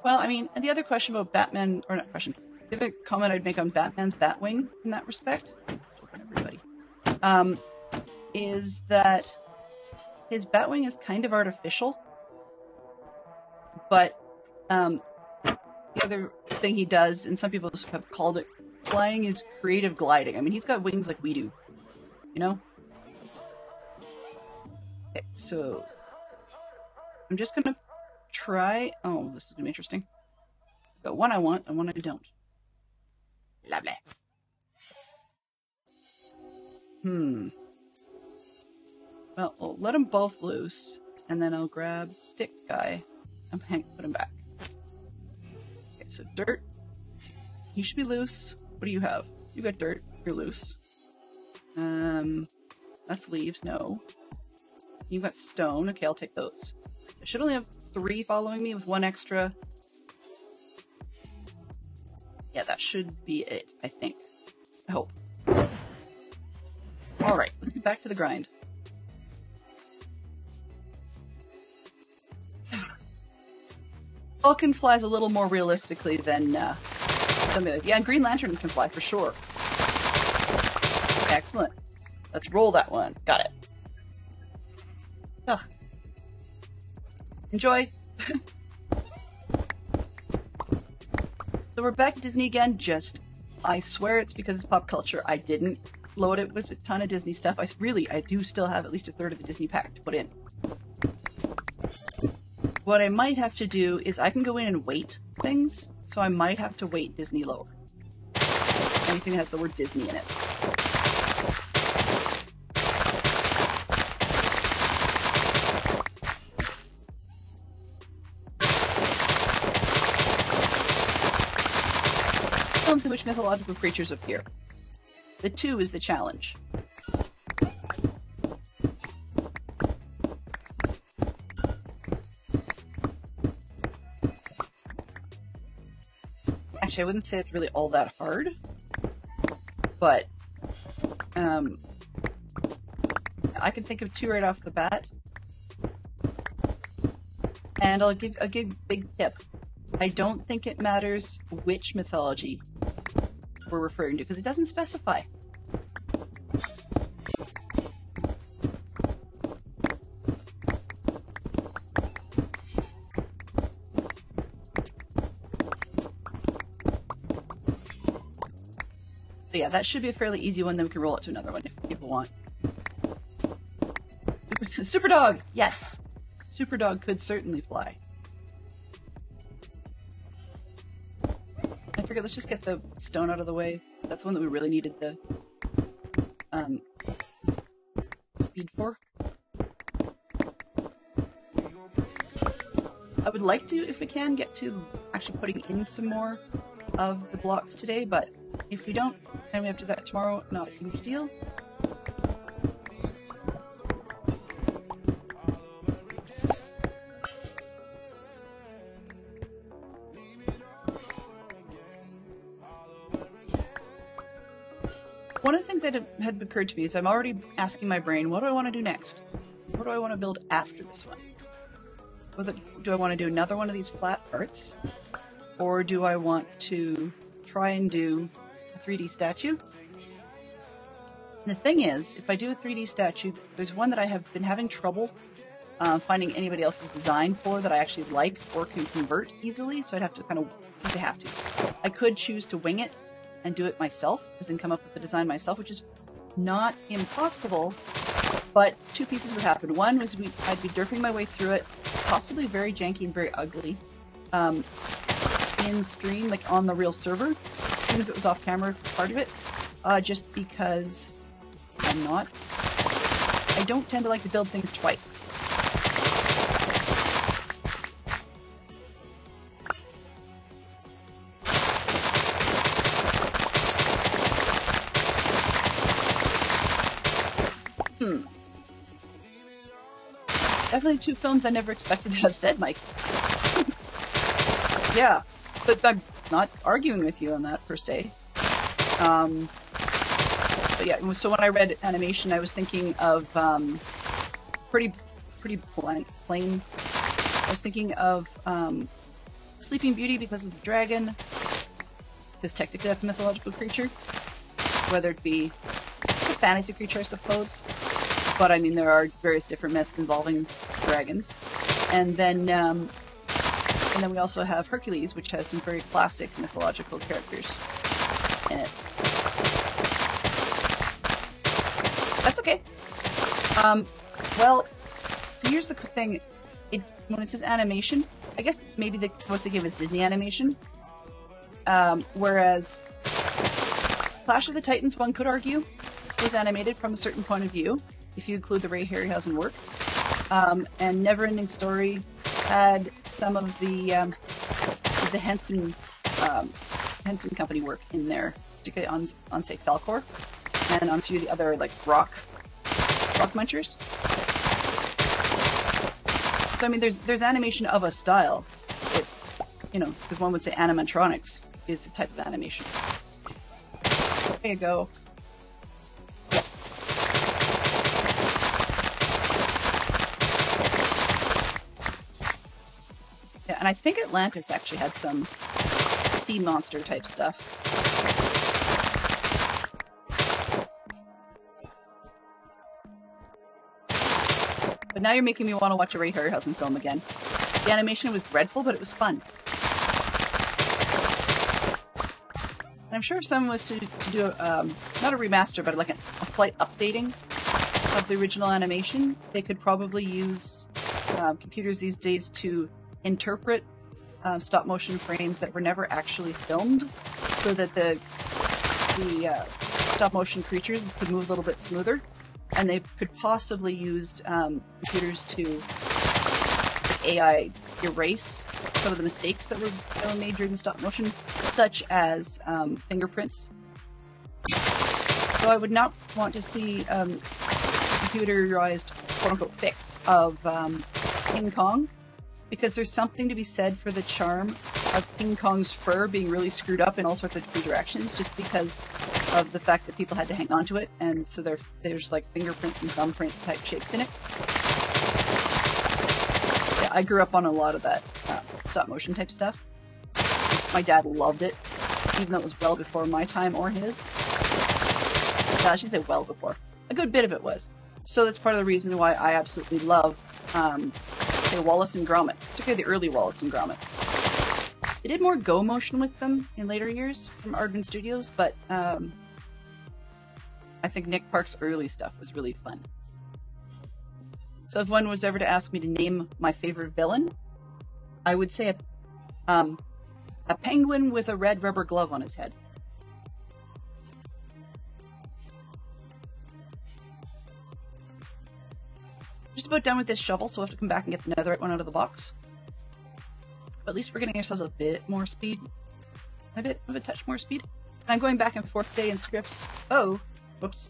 Well, I mean, and the other question about Batman, or not question, the other comment I'd make on Batman's Batwing in that respect, everybody, is that his Batwing is kind of artificial, but the other thing he does, and some people have called it flying, is creative gliding. I mean, he's got wings like we do, you know? Okay, so I'm just gonna try. Oh, this is gonna be interesting. Got one I want and one I don't. Lovely. Well, we'll let them both loose, and then I'll grab stick guy and put him back. Okay, so dirt. You should be loose. What do you have? You got dirt. You're loose. That's leaves. No. You got stone. Okay, I'll take those. I should only have 3 following me with 1 extra. Yeah, that should be it, I think. I hope. Alright, let's get back to the grind. Falcon flies a little more realistically than somebody like... Yeah, and Green Lantern can fly for sure. Excellent. Let's roll that one. Got it. Ugh. Enjoy. So we're back to Disney again, I swear it's because it's pop culture. I didn't load it with a ton of Disney stuff. I do still have at least a third of the Disney pack to put in. What I might have to do is I can go in and weight things, so I might have to weight Disney lower. Anything that has the word Disney in it. Films in which mythological creatures appear. The 2 is the challenge. Actually, I wouldn't say it's really all that hard, but I can think of 2 right off the bat, and I'll give a big tip. I don't think it matters which mythology we're referring to, because it doesn't specify. But yeah, that should be a fairly easy one, then we can roll it to another one if people want. Super Dog! Yes! Super Dog could certainly fly. I figured let's just get the stone out of the way. That's the one that we really needed the speed for. I would like to, if we can, get to actually putting in some more of the blocks today, but if we don't, and we have to do that tomorrow, not a huge deal. One of the things that had occurred to me is I'm already asking my brain, what do I want to do next? What do I want to build after this one? Do I want to do another one of these flat parts? Or do I want to try and do a 3D statue? And the thing is, if I do a 3D statue, there's one that I have been having trouble finding anybody else's design for that I actually like or can convert easily, so I'd have to I could choose to wing it and do it myself, as in come up with the design myself, which is not impossible, but 2 pieces would happen. One was I'd be derping my way through it, possibly very janky and very ugly, in stream, like on the real server, even if it was off camera for part of it, just because I don't tend to like to build things twice. Definitely 2 films I never expected to have said, Mike. Yeah, but I'm not arguing with you on that, per se. But yeah, so when I read animation, I was thinking of pretty plain. I was thinking of Sleeping Beauty because of the dragon, because technically that's a mythological creature, whether it be a fantasy creature, I suppose. But I mean, there are various different myths involving dragons, and then we also have Hercules, which has some very classic mythological characters in it. That's okay. Well, so here's the thing. When it says animation, I guess maybe the most they gave was Disney animation, whereas Clash of the Titans, one could argue, was animated from a certain point of view. if you include the Ray Harryhausen work. And Neverending Story had some of the Henson Company work in there, particularly on say Falkor, and on a few of the other like rock munchers. So I mean, there's animation of a style. It's, you know, because one would say animatronics is a type of animation. There you go. Yes. Yeah, and I think Atlantis actually had some sea monster type stuff. But now you're making me want to watch a Ray Harryhausen film again. The animation was dreadful, but it was fun. And I'm sure if someone was to do not a remaster, but like a slight updating of the original animation, they could probably use computers these days to interpret stop motion frames that were never actually filmed, so that the stop motion creatures could move a little bit smoother, and they could possibly use computers to AI erase some of the mistakes that were made during the stop motion, such as fingerprints. So I would not want to see a computerized quote-unquote fix of King Kong, because there's something to be said for the charm of King Kong's fur being really screwed up in all sorts of different directions, just because of the fact that people had to hang on to it, and so there's like fingerprints and thumbprint type shapes in it. Yeah, I grew up on a lot of that stop motion type stuff. My dad loved it, even though it was well before my time or his. I should say well before. A good bit of it was. So that's part of the reason why I absolutely love say Wallace and Gromit, particularly the early Wallace and Gromit. They did more Go motion with them in later years from Aardman Studios, but I think Nick Park's early stuff was really fun. So if one was ever to ask me to name my favorite villain, I would say a penguin with a red rubber glove on his head. Just about done with this shovel, so we'll have to come back and get the netherite one out of the box. But at least we're getting ourselves a bit more speed. A bit of a touch more speed. And I'm going back and forth today in scripts. Oh, whoops.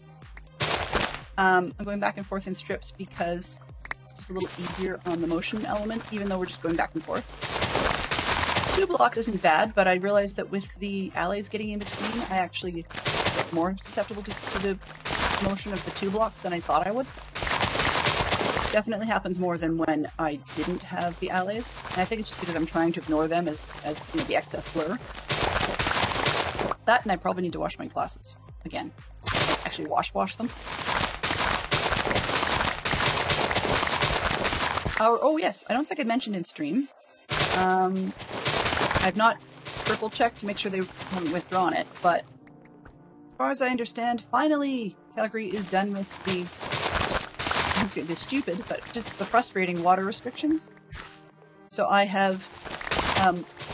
I'm going back and forth in strips because it's just a little easier on the motion element, even though we're just going back and forth. 2 blocks isn't bad, but I realized that with the allies getting in between, I actually get more susceptible to the motion of the 2 blocks than I thought I would. Definitely happens more than when I didn't have the allies, and I think it's just because I'm trying to ignore them as you know, the excess blur. That, and I probably need to wash my glasses again. Actually wash them. Oh yes, I don't think I mentioned in stream. I've not triple checked to make sure they haven't withdrawn it, but as far as I understand, finally Calgary is done with the it's going to be stupid, but just the frustrating water restrictions. So I have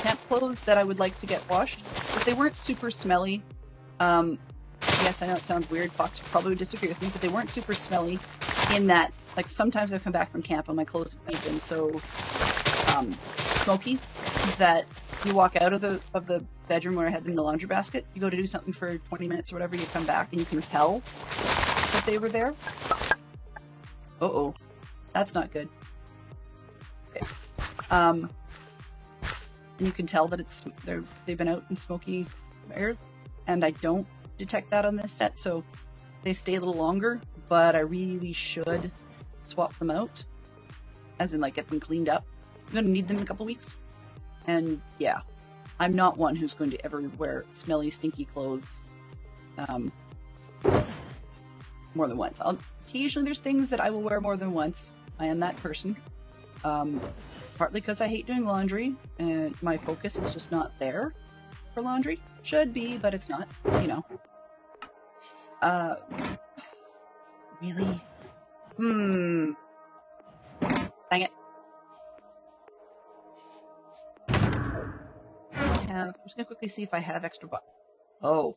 camp clothes that I would like to get washed. If they weren't super smelly, yes, I know it sounds weird, Fox probably would disagree with me, but they weren't super smelly in that, like, sometimes I've come back from camp and my clothes have been so smoky that you walk out of the bedroom where I had them in the laundry basket, you go to do something for 20 minutes or whatever, you come back and you can tell that they were there. Uh-oh. That's not good. Okay. And you can tell that they've been out in smoky air, and I don't detect that on this set, so they stay a little longer, but I really should swap them out. As in, like, get them cleaned up. I'm gonna need them in a couple weeks. And yeah, I'm not one who's going to ever wear smelly, stinky clothes more than once. Occasionally there's things that I will wear more than once. I am that person. Partly because I hate doing laundry, and my focus is just not there for laundry. Should be, but it's not, you know. Really? Dang it. I'm just gonna quickly see if I have extra Oh.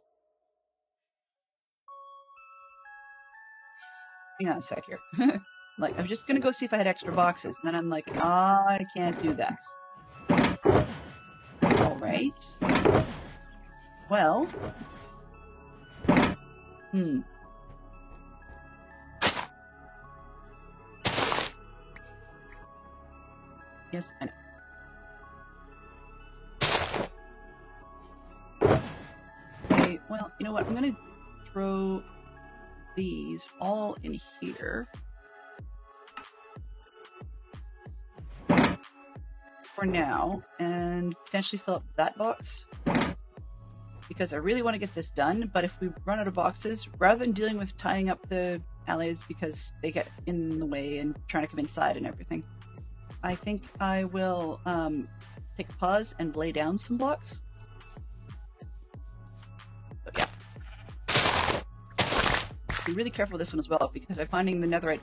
hang on a sec here. Like, I'm just gonna go see if I had extra boxes. And then I'm like, I can't do that. Alright. Well. Yes, I know. Okay, well, you know what? I'm gonna throw these all in here. For now, and potentially fill up that box. Because I really want to get this done, but if we run out of boxes, rather than dealing with tying up the allies because they get in the way and trying to come inside and everything, I think I will take a pause and lay down some blocks. But yeah. Be really careful with this one as well, because I'm finding the netherite,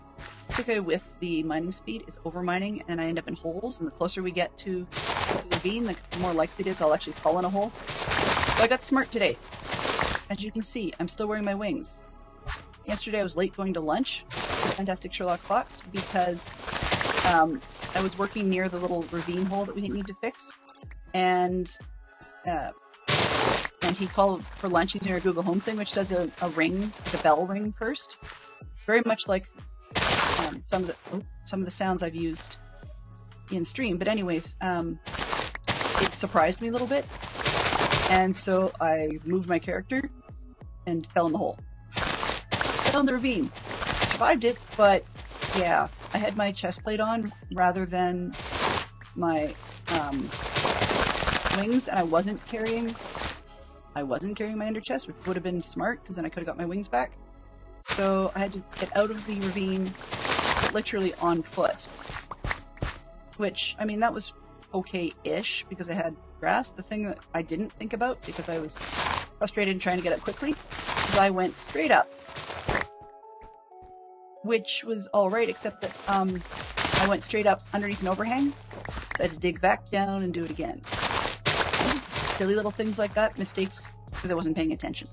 particularly with the mining speed, is over mining, and I end up in holes, and the closer we get to the ravine, the more likely it is I'll actually fall in a hole. So I got smart today. As you can see, I'm still wearing my wings. Yesterday I was late going to lunch with Fantastic Sherlock Fox because I was working near the little ravine hole that we need to fix, and he called for lunch using our Google Home thing, which does a ring, the bell ring first, very much like some of the sounds I've used in stream. But anyways, it surprised me a little bit, and so I moved my character and fell in the hole. Fell in the ravine. Survived it, but yeah, I had my chest plate on rather than my wings, and I wasn't carrying my ender chest, which would have been smart because then I could have got my wings back. So I had to get out of the ravine literally on foot, which, I mean, that was okay-ish because I had grass. The thing that I didn't think about, because I was frustrated and trying to get up quickly, is I went straight up, which was alright, except that I went straight up underneath an overhang, so I had to dig back down and do it again. Silly little things like that, mistakes because I wasn't paying attention.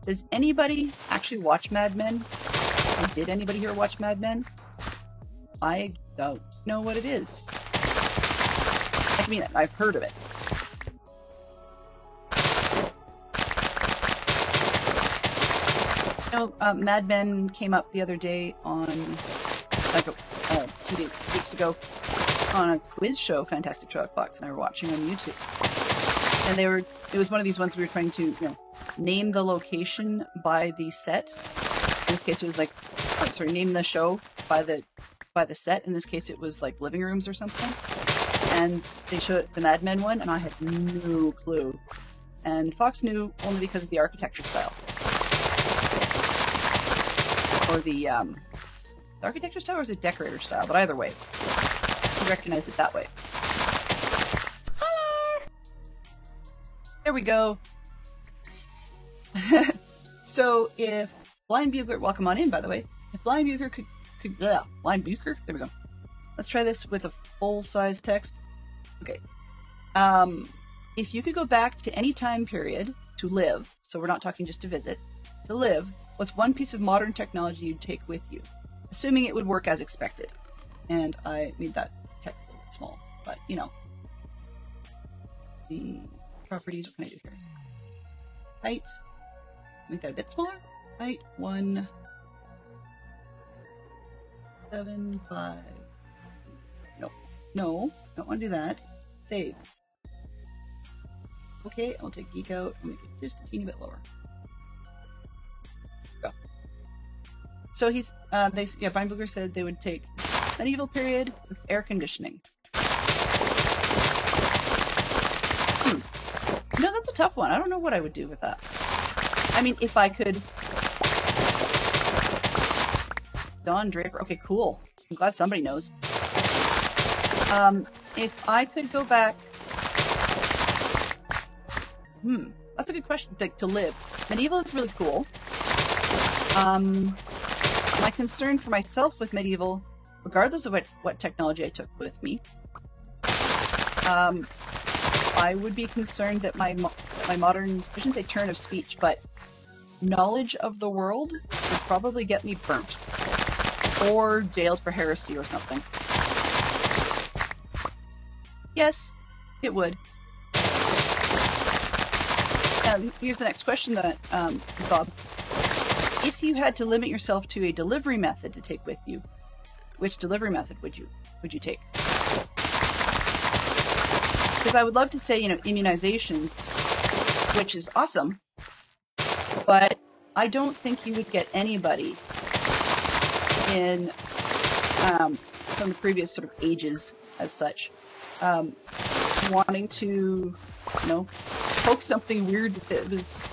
Does anybody actually watch Mad Men? Or did anybody here watch Mad Men? I don't know what it is. I mean, I've heard of it. You know, Mad Men came up the other day on, like, 2 weeks ago, on a quiz show, Fantastic Sherlock Fox and I were watching on YouTube. And it was one of these ones we were trying to, you know, name the location by the set. In this case it was like, name the show by the set. In this case it was like living rooms or something. And they showed the Mad Men one, and I had no clue. And Fox knew only because of the architecture style. Or the architecture style, or is it decorator style? But either way, you recognize it that way. Hello! There we go. So if Blind Bugler, welcome on in, by the way. If Blind Bugler Blind Bugler? There we go. Let's try this with a full-size text. Okay. If you could go back to any time period to live, so we're not talking just to visit, to live, what's one piece of modern technology you'd take with you? Assuming it would work as expected. And I made that text a little bit small, but, you know. The properties, what can I do here? Height. Make that a bit smaller. Height, 1.75. No, don't want to do that. Save. Okay, I'll take Geek out and make it just a teeny bit lower. Go. So he's, Blind Bugler said they would take medieval period with air conditioning. No, that's a tough one. I don't know what I would do with that. I mean, if I could... Don Draper. Okay, cool. I'm glad somebody knows. If I could go back... That's a good question to live. Medieval is really cool. My concern for myself with medieval, regardless of what technology I took with me, I would be concerned that my modern, I shouldn't say turn of speech, but knowledge of the world would probably get me burnt. Or jailed for heresy or something. Yes, it would. Here's the next question that, Bob. If you had to limit yourself to a delivery method to take with you, which delivery method would you take? Because I would love to say, you know, immunizations, which is awesome, but I don't think you would get anybody in some of the previous sort of ages as such, wanting to, you know, poke something weird that was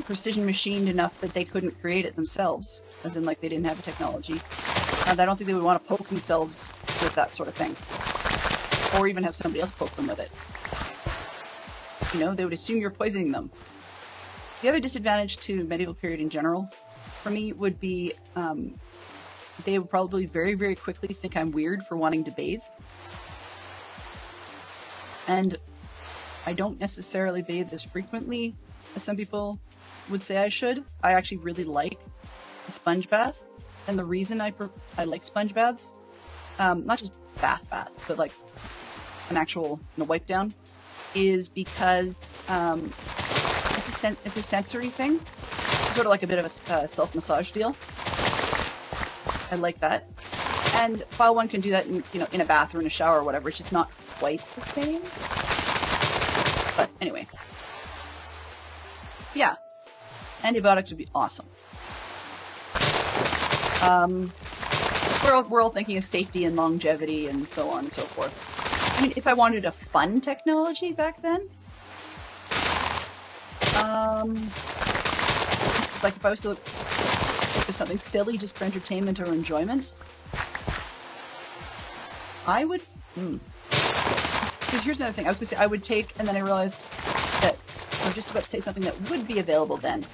precision machined enough that they couldn't create it themselves, as in like they didn't have the technology. I don't think they would want to poke themselves with that sort of thing, or even have somebody else poke them with it. You know, they would assume you're poisoning them. The other disadvantage to medieval period in general, for me, would be they would probably very, very quickly think I'm weird for wanting to bathe. And I don't necessarily bathe as frequently as some people would say I should. I actually really like the sponge bath. And the reason I like sponge baths, not just bath, but like an actual, you know, wipe down, is because it's a sensory thing. It's sort of like a bit of a self-massage deal. I like that. And while one can do that in, you know, in a bath or in a shower or whatever, it's just not quite the same. But anyway. Yeah. Antibiotics would be awesome. We're all thinking of safety and longevity and so on and so forth. I mean, if I wanted a fun technology back then, like if I was to think of something silly just for entertainment or enjoyment, I would, because here's another thing. I was going to say I would take, and then I realized that I was just about to say something that would be available then.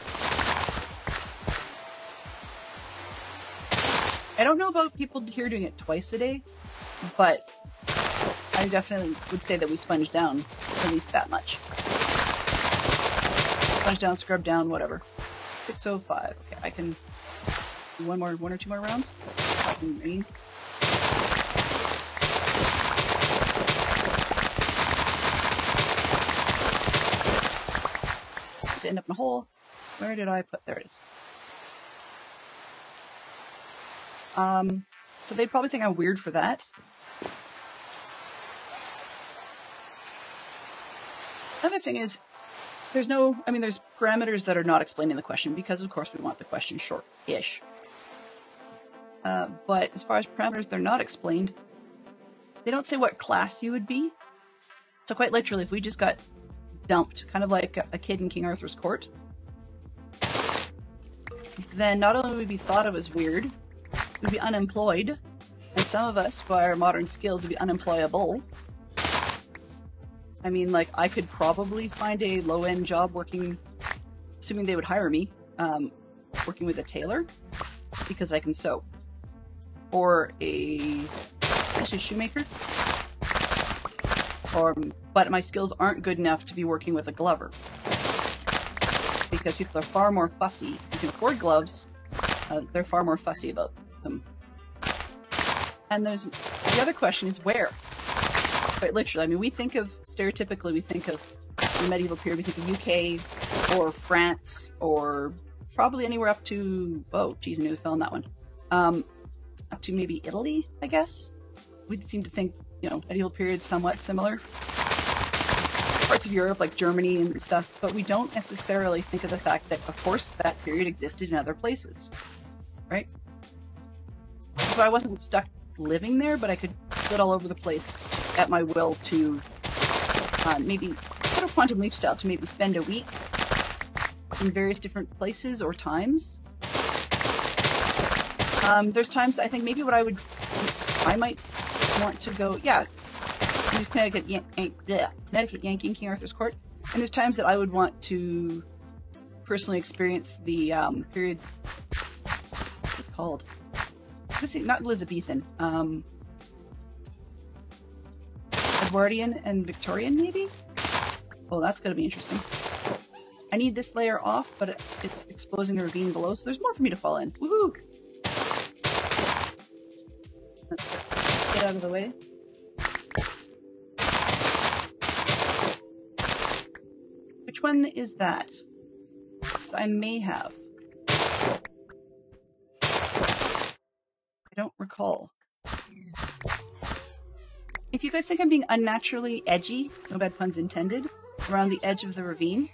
I don't know about people here doing it twice a day, but I definitely would say that we sponge down at least that much. Sponge down, scrub down, whatever. 6:05. Okay, I can do one or two more rounds. To end up in a hole. Where did I put? There it is. So they'd probably think I'm weird for that. Another thing is, there's parameters that are not explaining the question because, of course, we want the question short-ish. But as far as parameters, they're not explained. They don't say what class you would be. So quite literally, if we just got dumped, kind of like a kid in King Arthur's court, then not only would we be thought of as weird, we'd be unemployed, and some of us, by our modern skills, would be unemployable. I mean, like, I could probably find a low-end job working, assuming they would hire me, working with a tailor, because I can sew. Or actually a shoemaker. But my skills aren't good enough to be working with a glover. Because people are far more fussy. You can afford gloves, they're far more fussy about them. And there's the other question is where? Quite literally, I mean, stereotypically we think of the medieval period, we think of UK or France or probably anywhere up to, oh geez, I knew I fell on that one. Up to maybe Italy, I guess. We seem to think, you know, medieval period somewhat similar. Parts of Europe like Germany and stuff, but we don't necessarily think of the fact that, of course, that period existed in other places, right? So I wasn't stuck living there, but I could get all over the place at my will to maybe sort of quantum leap style, to maybe spend a week in various different places or times. There's times I think maybe I might want to go, yeah, Connecticut Yankee, King Arthur's court, and there's times that I would want to personally experience the period. What's it called? Not Elizabethan. Edwardian and Victorian, maybe. Well, that's going to be interesting. I need this layer off, but it's exposing the ravine below, so there's more for me to fall in. Woohoo! Let's get out of the way. Which one is that? So I may have. I don't recall. If you guys think I'm being unnaturally edgy, no bad puns intended, around the edge of the ravine,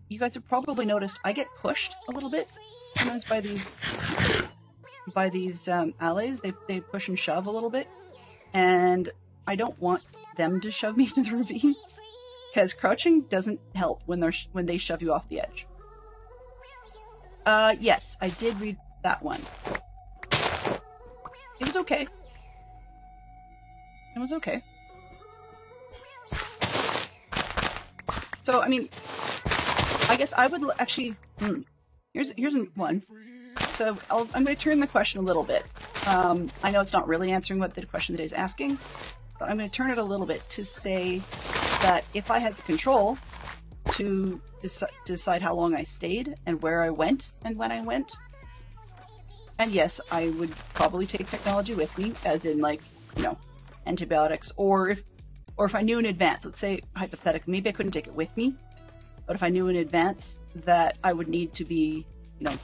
you guys have probably noticed I get pushed a little bit sometimes by these allies. They push and shove a little bit, and I don't want them to shove me into the ravine because crouching doesn't help when they shove you off the edge. Yes, I did read that one. It was okay. It was okay. So, I mean, I guess I would actually... Here's one. So, I'm going to turn the question a little bit. I know it's not really answering what the question today is asking, but I'm going to turn it a little bit to say that if I had the control to decide how long I stayed and where I went and when I went, and yes, I would probably take technology with me, as in, like, you know, antibiotics, or if I knew in advance, let's say hypothetically, maybe I couldn't take it with me, but if I knew in advance that I would need to be, you know,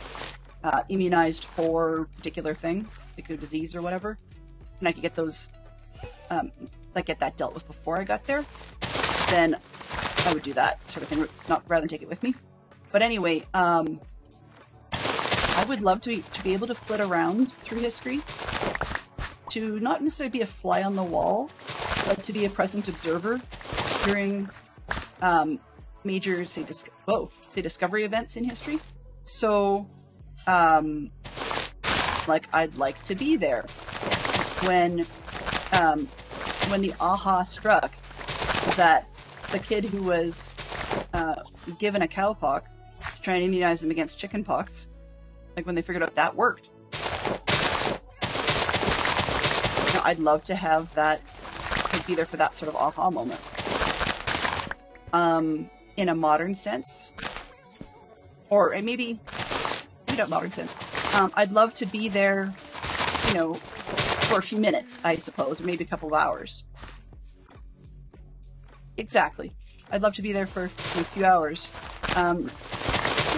immunized for a particular thing, like a disease or whatever, and I could get those, like get that dealt with before I got there, then I would do that sort of thing, rather than take it with me. But anyway, I would love to be able to flit around through history, to not necessarily be a fly on the wall, but to be a present observer during major, say discovery events in history. So, like, I'd like to be there when the aha struck that the kid who was given a cowpox to try and immunize him against chickenpox, like when they figured out that worked. You know, I'd love to have that, I'd be there for that sort of aha moment. In a modern sense, or maybe not modern sense, I'd love to be there, you know, for a few minutes, I suppose, or maybe a couple of hours. Exactly. I'd love to be there for a few hours.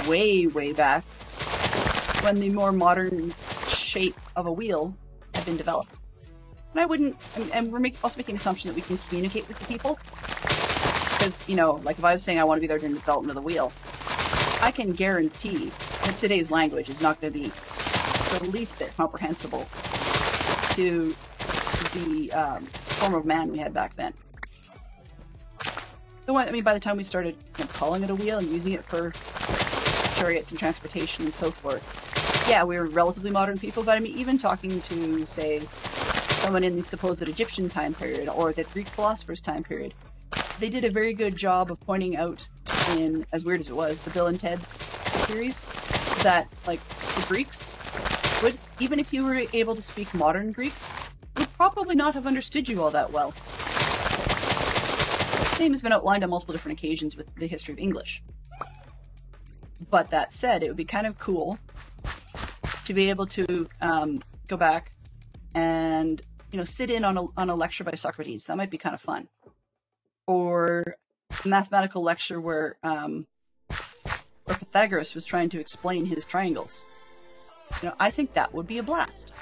Way back, when the more modern shape of a wheel had been developed. And I wouldn't, and we're also making an assumption that we can communicate with the people. Because, you know, like if I was saying I want to be there during the development of the wheel, I can guarantee that today's language is not going to be the least bit comprehensible to the form of man we had back then. I mean, by the time we started, you know, calling it a wheel and using it for chariots and transportation and so forth, yeah, we were relatively modern people, but I mean, even talking to, say, someone in the supposed Egyptian time period or the Greek philosophers' time period, they did a very good job of pointing out, in, as weird as it was, the Bill and Ted's series, that, like, the Greeks would, even if you were able to speak modern Greek, would probably not have understood you all that well. The same has been outlined on multiple different occasions with the history of English. But that said, it would be kind of cool to be able to go back and, you know, sit in on a lecture by Socrates. That might be kind of fun. Or a mathematical lecture where Pythagoras was trying to explain his triangles. You know, I think that would be a blast.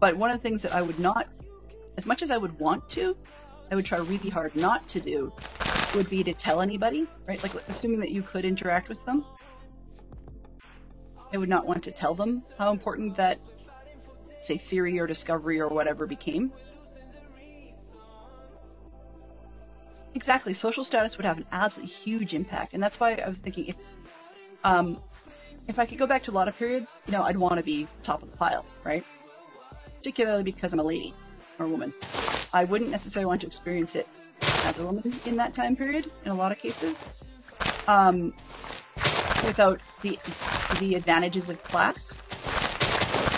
But one of the things that I would not, as much as I would want to, I would try really hard not to do, would be to tell anybody, right? Like, assuming that you could interact with them, I would not want to tell them how important that, say, theory or discovery or whatever became. Exactly, social status would have an absolutely huge impact, and that's why I was thinking if I could go back to a lot of periods, you know, I'd want to be top of the pile, right? Particularly because I'm a lady or a woman. I wouldn't necessarily want to experience it as a woman in that time period, in a lot of cases, without the advantages of class.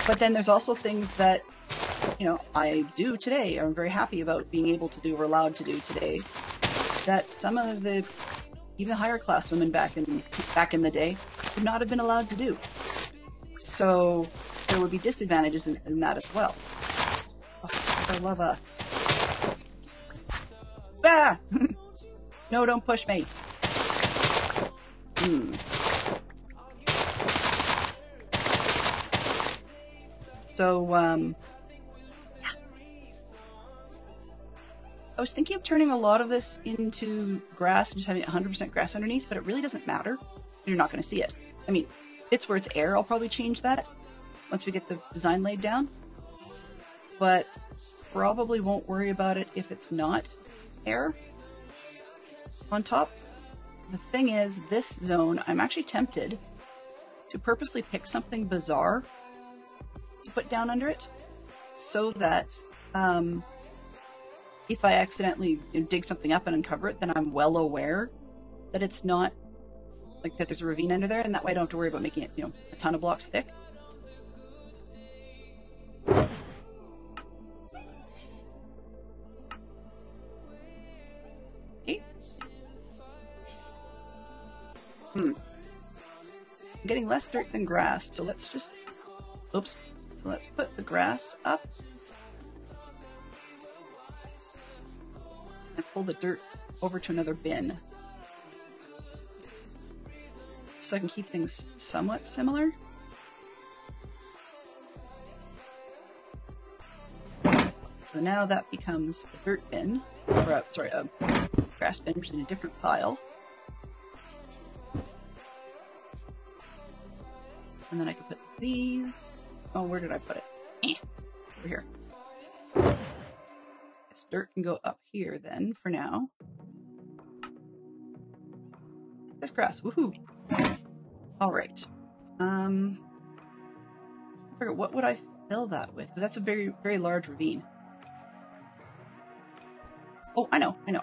But then there's also things that you know, I do today, I'm very happy about being able to do or allowed to do today, that some of the even the higher class women back in the day would not have been allowed to do. So there would be disadvantages in that as well. Oh, I love a... Ah! No, don't push me. So, yeah. I was thinking of turning a lot of this into grass and just having 100% grass underneath, but it really doesn't matter. You're not going to see it. I mean, bits where it's air, I'll probably change that once we get the design laid down. But probably won't worry about it if it's not air on top. The thing is, this zone, I'm actually tempted to purposely pick something bizarre to put down under it so that if I accidentally dig something up and uncover it, then I'm well aware that it's not, like, that there's a ravine under there, and that way I don't have to worry about making it, you know, a ton of blocks thick. Okay. I'm getting less dirt than grass, so let's just... Oops. So let's put the grass up. And pull the dirt over to another bin. So I can keep things somewhat similar. So now that becomes a dirt bin, or sorry, a grass bin, which is in a different pile. And then I can put these... Oh, where did I put it? Over here. This dirt can go up here then, for now. This grass, woohoo! Alright. I forget, what would I fill that with? Because that's a very, very large ravine. Oh, I know. Do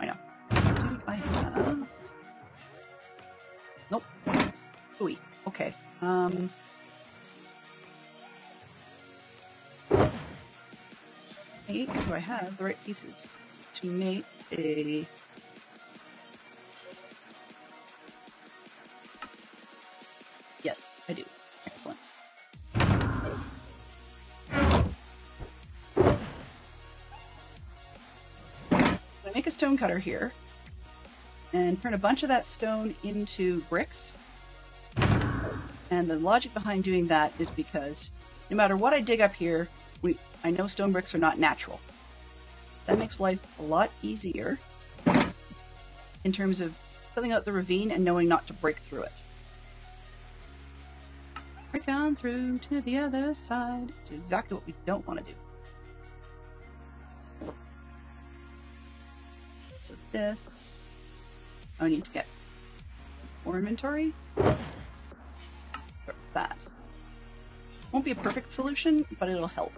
I have... Nope. Ooey. Okay. Do I have the right pieces to make a... Yes, I do. Excellent. I make a stone cutter here and turn a bunch of that stone into bricks. And the logic behind doing that is because no matter what I dig up here, I know stone bricks are not natural. That makes life a lot easier in terms of filling out the ravine and knowing not to break through it. Break on through to the other side, which is exactly what we don't want to do. So this, I need to get more inventory. That won't be a perfect solution, but it'll help.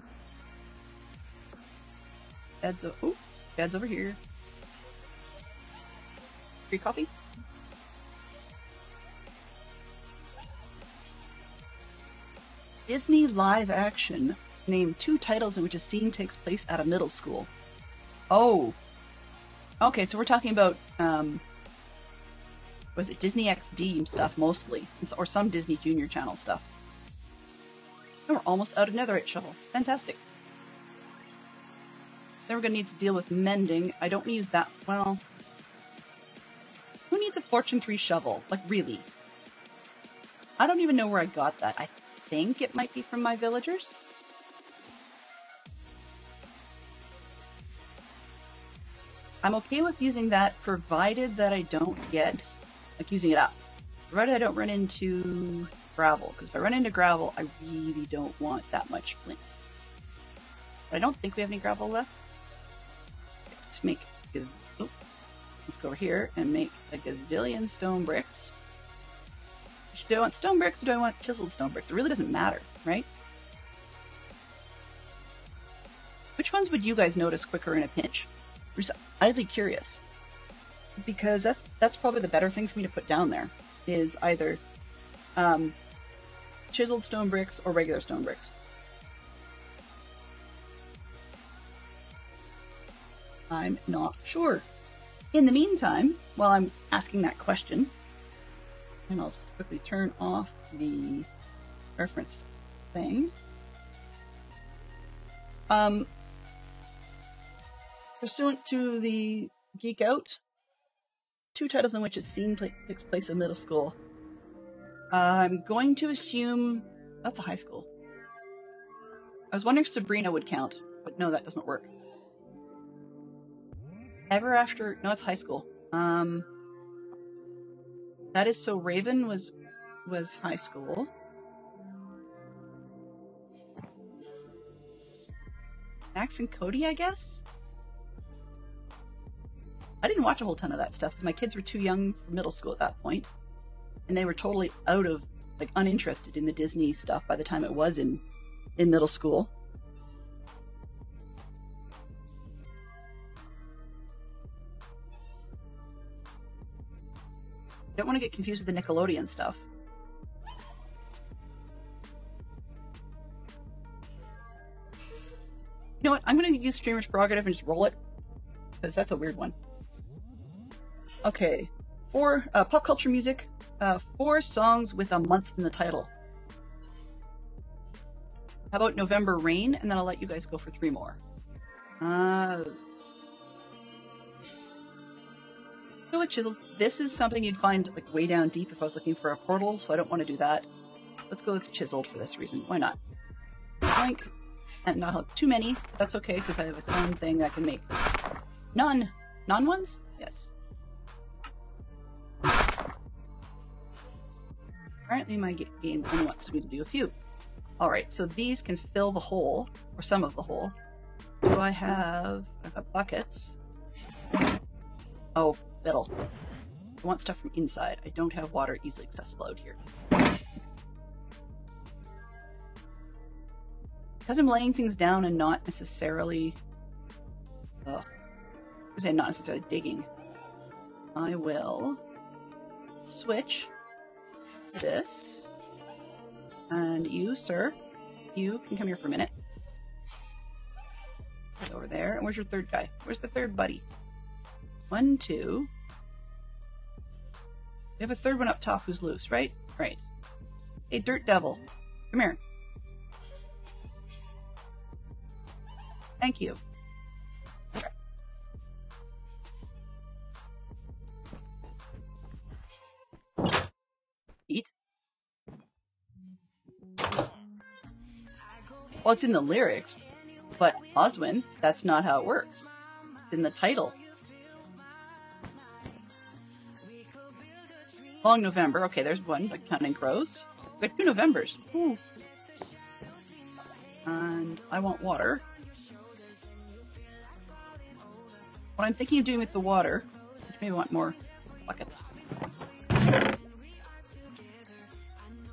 Beds over here. Free coffee. Disney live action. Name 2 titles in which a scene takes place at a middle school. Oh. Okay, so we're talking about, was it Disney XD stuff mostly? Or some Disney Junior Channel stuff. And we're almost out of netherite shovel. Fantastic. Then we're going to need to deal with mending. I don't use that. Well, who needs a Fortune 3 shovel? Like, really? I don't even know where I got that. I think it might be from my villagers. I'm okay with using that, provided that I don't get, like, using it up. Provided I don't run into gravel. Because if I run into gravel, I really don't want that much flint. But I don't think we have any gravel left. Let's make let's go over here and make a gazillion stone bricks. Do I want stone bricks or do I want chiseled stone bricks? It really doesn't matter, right? Which ones would you guys notice quicker in a pinch? I'm just idly curious. Because that's probably the better thing for me to put down there, is either chiseled stone bricks or regular stone bricks. I'm not sure. In the meantime, while I'm asking that question, and I'll just quickly turn off the reference thing. Pursuant to the Geek Out, 2 titles in which a scene takes place in middle school. I'm going to assume that's a high school. I was wondering if Sabrina would count, but no, that doesn't work. Ever After, no, it's high school. That is So Raven was high school. Max and Cody, I guess? I didn't watch a whole ton of that stuff because my kids were too young for middle school at that point. And they were totally out of, like, uninterested in the Disney stuff by the time it was in middle school. I don't want to get confused with the Nickelodeon stuff. You know what? I'm going to use Streamer's Prerogative and just roll it, because that's a weird one. Okay. For pop culture music, 4 songs with a month in the title. How about November Rain? And then I'll let you guys go for 3 more. Go with Chiseled. This is something you'd find like way down deep if I was looking for a portal, so I don't want to do that. Let's go with Chiseled for this reason. Why not? Boink. And not have too many. That's okay, because I have a sound thing that can make non-ones? Yes. Apparently my game only wants me to do a few. Alright, so these can fill the hole, or some of the hole. I've got buckets. Oh, fiddle. I want stuff from inside. I don't have water easily accessible out here. Because I'm laying things down and not necessarily... not necessarily digging. I will switch this. And you, sir, you can come here for a minute. Get over there. And where's your third guy? Where's the third buddy? 1, 2. We have a third one up top who's loose, right? Right. Hey, Dirt Devil. Come here. Thank you. Okay. Eat. Well, it's in the lyrics, but Oswin, that's not how it works. It's in the title. Long November. Okay, there's one, but counting crows. We got 2 Novembers. Ooh. And I want water. What I'm thinking of doing with the water, which maybe I want more buckets. And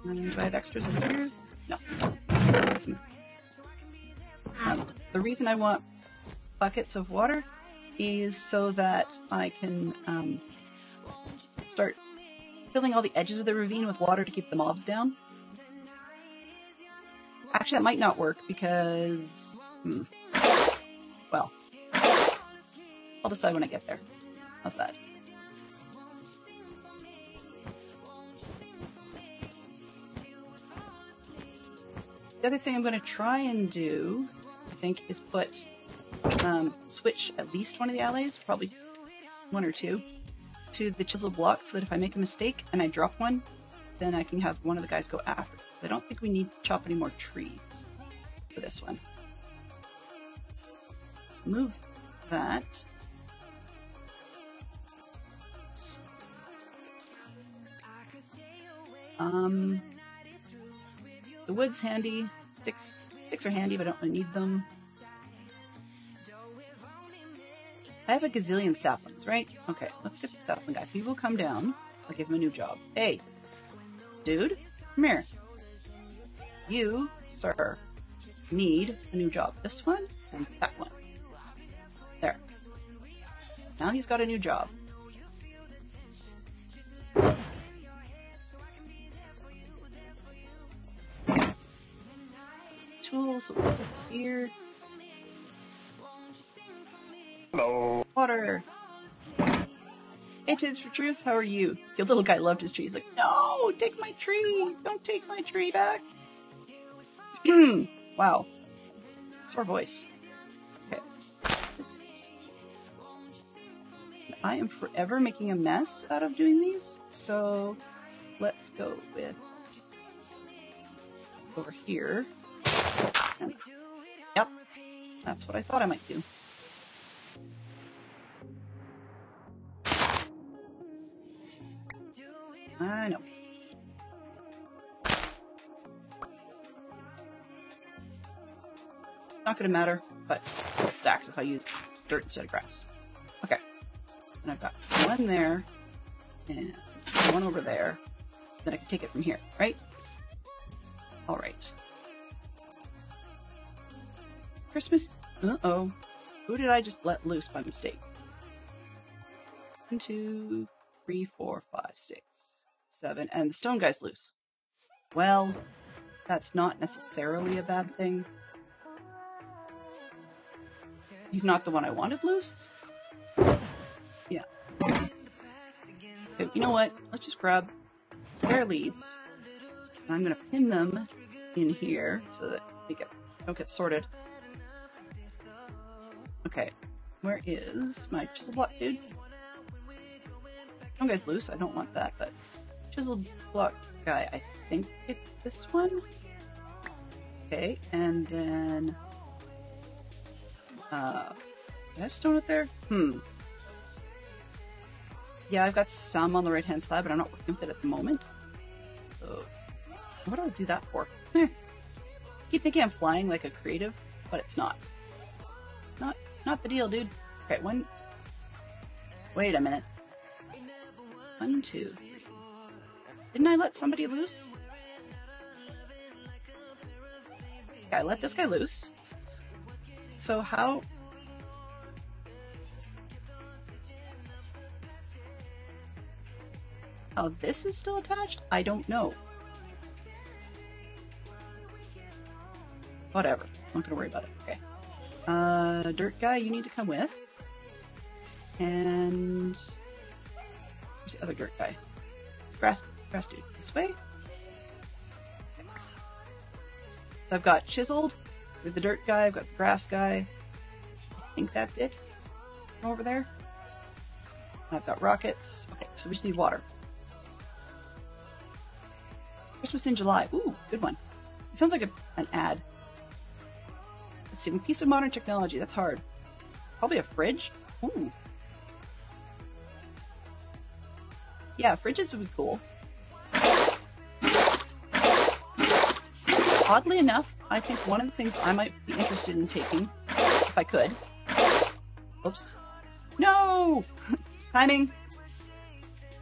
do I have extras over here? No. The reason I want buckets of water is so that I can start filling all the edges of the ravine with water to keep the mobs down. Actually, that might not work because... well, I'll decide when I get there. How's that? The other thing I'm going to try and do, I think, is put... switch at least one of the allies, probably 1 or 2, to the chisel block so that if I make a mistake and I drop one, then I can have one of the guys go after. I don't think we need to chop any more trees for this one. Let's move that. The wood's handy. Sticks are handy, but I don't really need them. I have a gazillion saplings, right? Okay, let's get the sapling guy. He will come down. I'll give him a new job. Hey, dude, come here. You, sir, need a new job. This one and that one. There. Now he's got a new job. Tools over here. Hello. Taylor! It is for truth, how are you? The little guy loved his tree. He's like, no, take my tree! Don't take my tree back! Wow. Sore voice. Okay. I am forever making a mess out of doing these, so let's go with over here. And, yep, that's what I thought I might do. I know. Not gonna matter, but it stacks if I use dirt instead of grass. Okay. And I've got one there, and one over there. Then I can take it from here, right? Alright. Christmas... Uh-oh. Who did I just let loose by mistake? 1, 2, 3, 4, 5, 6, 7, and the stone guy's loose. Well, that's not necessarily a bad thing. He's not the one I wanted loose? Yeah. Okay, you know what? Let's just grab spare leads. And I'm going to pin them in here so that they don't get sorted. Okay. Where is my chisel block dude? One guy's loose. I don't want that, but chisel block guy. I think it's this one. Okay, and then... do I have stone up there? Yeah, I've got some on the right-hand side, but I'm not working with it at the moment. So, what do I do that for? Keep thinking I'm flying like a creative, but it's not. Not the deal, dude. Okay, one... Wait a minute. 1, 2, 3. Didn't I let somebody loose? Yeah, I let this guy loose. So how... How this is still attached? I don't know. Whatever. I'm not gonna worry about it. Okay. Dirt guy, you need to come with. And... Where's the other dirt guy? Grass dude. This way? Okay. So I've got chiseled with the dirt guy, I've got the grass guy. I think that's it. Over there. I've got rockets. Okay, so we just need water. Christmas in July. Ooh, good one. It sounds like an ad. Let's see, a piece of modern technology. That's hard. Probably a fridge. Ooh. Yeah, fridges would be cool. Oddly enough, I think one of the things I might be interested in taking, if I could. Oops. No! Timing.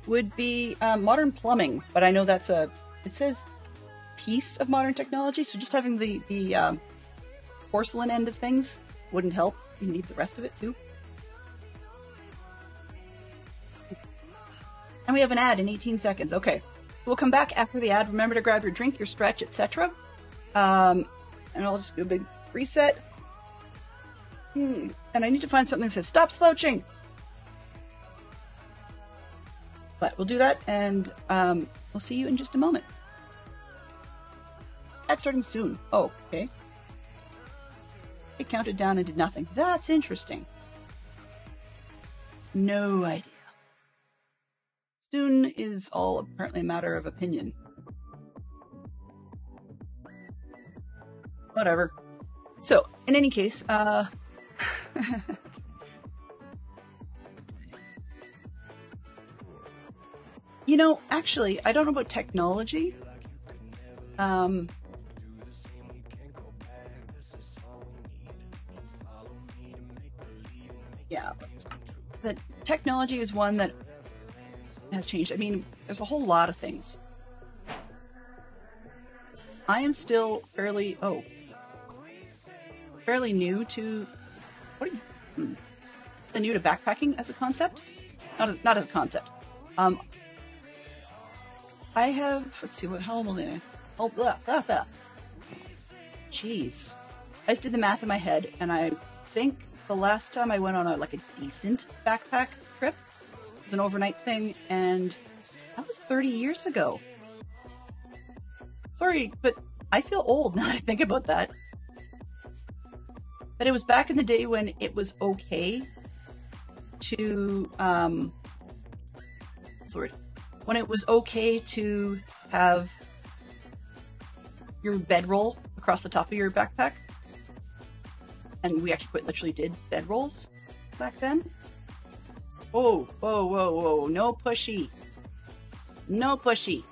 Would be modern plumbing, but I know that's a... It says piece of modern technology, so just having the porcelain end of things wouldn't help. You need the rest of it too. And we have an ad in 18 seconds. Okay. We'll come back after the ad. Remember to grab your drink, your stretch, etc. And I'll just do a big reset. And I need to find something that says stop slouching. But we'll do that, and we'll see you in just a moment. Ad's starting soon. Oh, okay. It counted down and did nothing. That's interesting. No idea. Soon is all apparently a matter of opinion. Whatever. So, in any case, you know, actually, I don't know about technology. Yeah, the technology is one that has changed. I mean, there's a whole lot of things. I am still fairly new to new to backpacking as a concept. Not as a concept. I have, let's see, how old am I? Oh, blah. Jeez. I just did the math in my head, and I think the last time I went on a decent backpack trip. It was an overnight thing, and that was 30 years ago. Sorry, but I feel old now that I think about that. But it was back in the day when it was okay to, what's the word? When it was okay to have your bedroll across the top of your backpack. And we actually quite literally did bedrolls back then. Oh, whoa, whoa, whoa, no pushy. No pushy.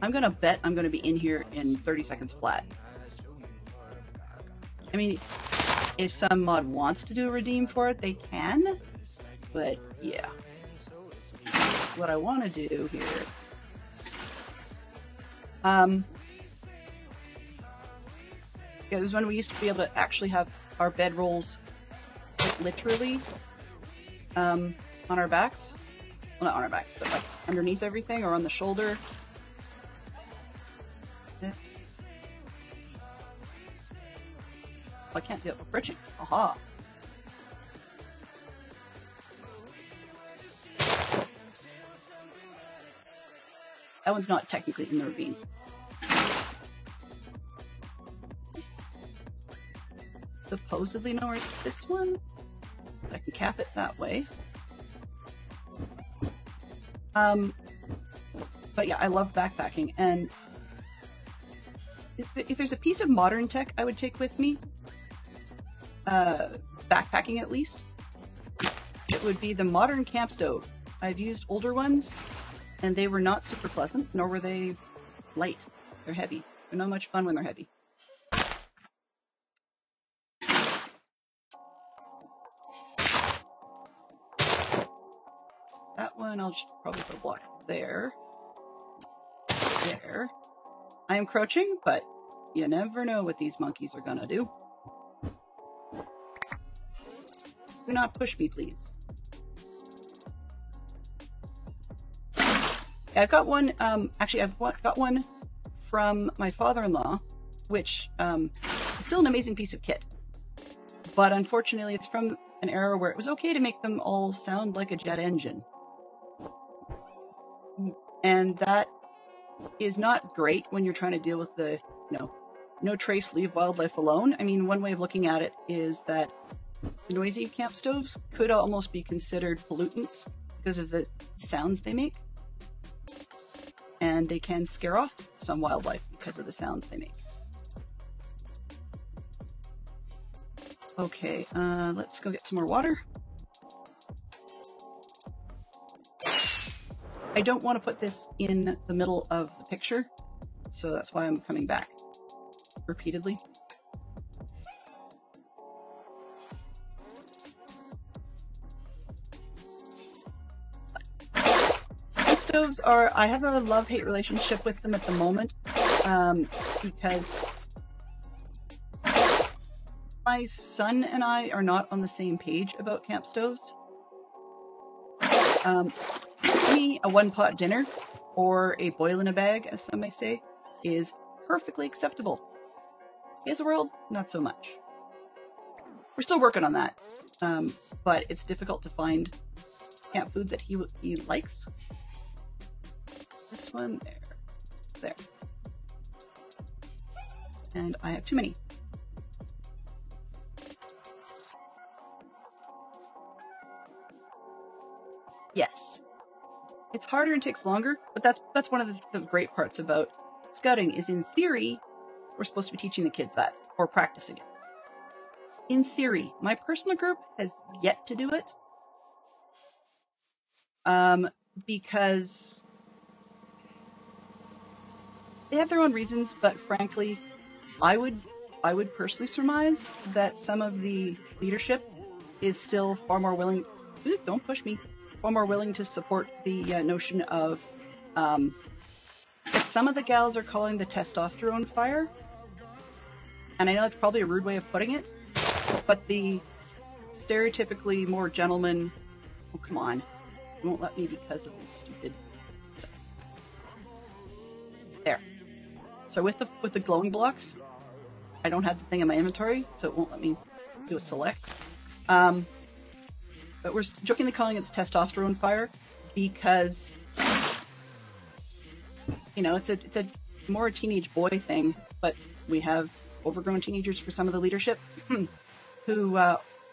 I'm gonna bet I'm gonna be in here in 30 seconds flat. I mean, if some mod wants to do a redeem for it, they can. But yeah. What I want to do here is, yeah, this was when we used to be able to actually have our bedrolls literally on our backs. Well, not on our backs, but like underneath everything or on the shoulder. I can't do it with bridging. Aha. That one's not technically in the ravine. Supposedly nowhere this one. I can cap it that way. But yeah, I love backpacking, and if there's a piece of modern tech I would take with me, backpacking at least, it would be the modern camp stove. I've used older ones, and they were not super pleasant, nor were they light. They're heavy. They're not much fun when they're heavy. That one, I'll just probably put a block there. There. I am crouching, but you never know what these monkeys are gonna do. Do not push me, please. Yeah, I've got one, actually I've got one from my father-in-law, which is still an amazing piece of kit. But unfortunately it's from an era where it was okay to make them all sound like a jet engine. And that is not great when you're trying to deal with the, no trace, leave wildlife alone. I mean, one way of looking at it is that noisy camp stoves could almost be considered pollutants because of the sounds they make. And they can scare off some wildlife because of the sounds they make. Okay, let's go get some more water. I don't want to put this in the middle of the picture, so that's why I'm coming back repeatedly. Stoves are, I have a love-hate relationship with them at the moment, because my son and I are not on the same page about camp stoves. For me, a one-pot dinner, or a boil in a bag, as some may say, is perfectly acceptable. His world, not so much. We're still working on that, but it's difficult to find camp foods that he likes. This one, there. And I have too many. Yes. It's harder and takes longer, but that's one of the great parts about scouting, is in theory, we're supposed to be teaching the kids that, or practicing it. In theory. My personal group has yet to do it. Because they have their own reasons, but frankly, I would personally surmise that some of the leadership is still far more willing, don't push me, far more willing to support the notion of, that some of the gals are calling the testosterone fire. And I know that's probably a rude way of putting it, but the stereotypically more gentleman, oh come on, you won't let me because of this stupid, sorry. There. So with the glowing blocks, I don't have the thing in my inventory, so it won't let me do a select. But we're jokingly calling it the testosterone fire because, you know, it's a more a teenage boy thing, but we have overgrown teenagers for some of the leadership who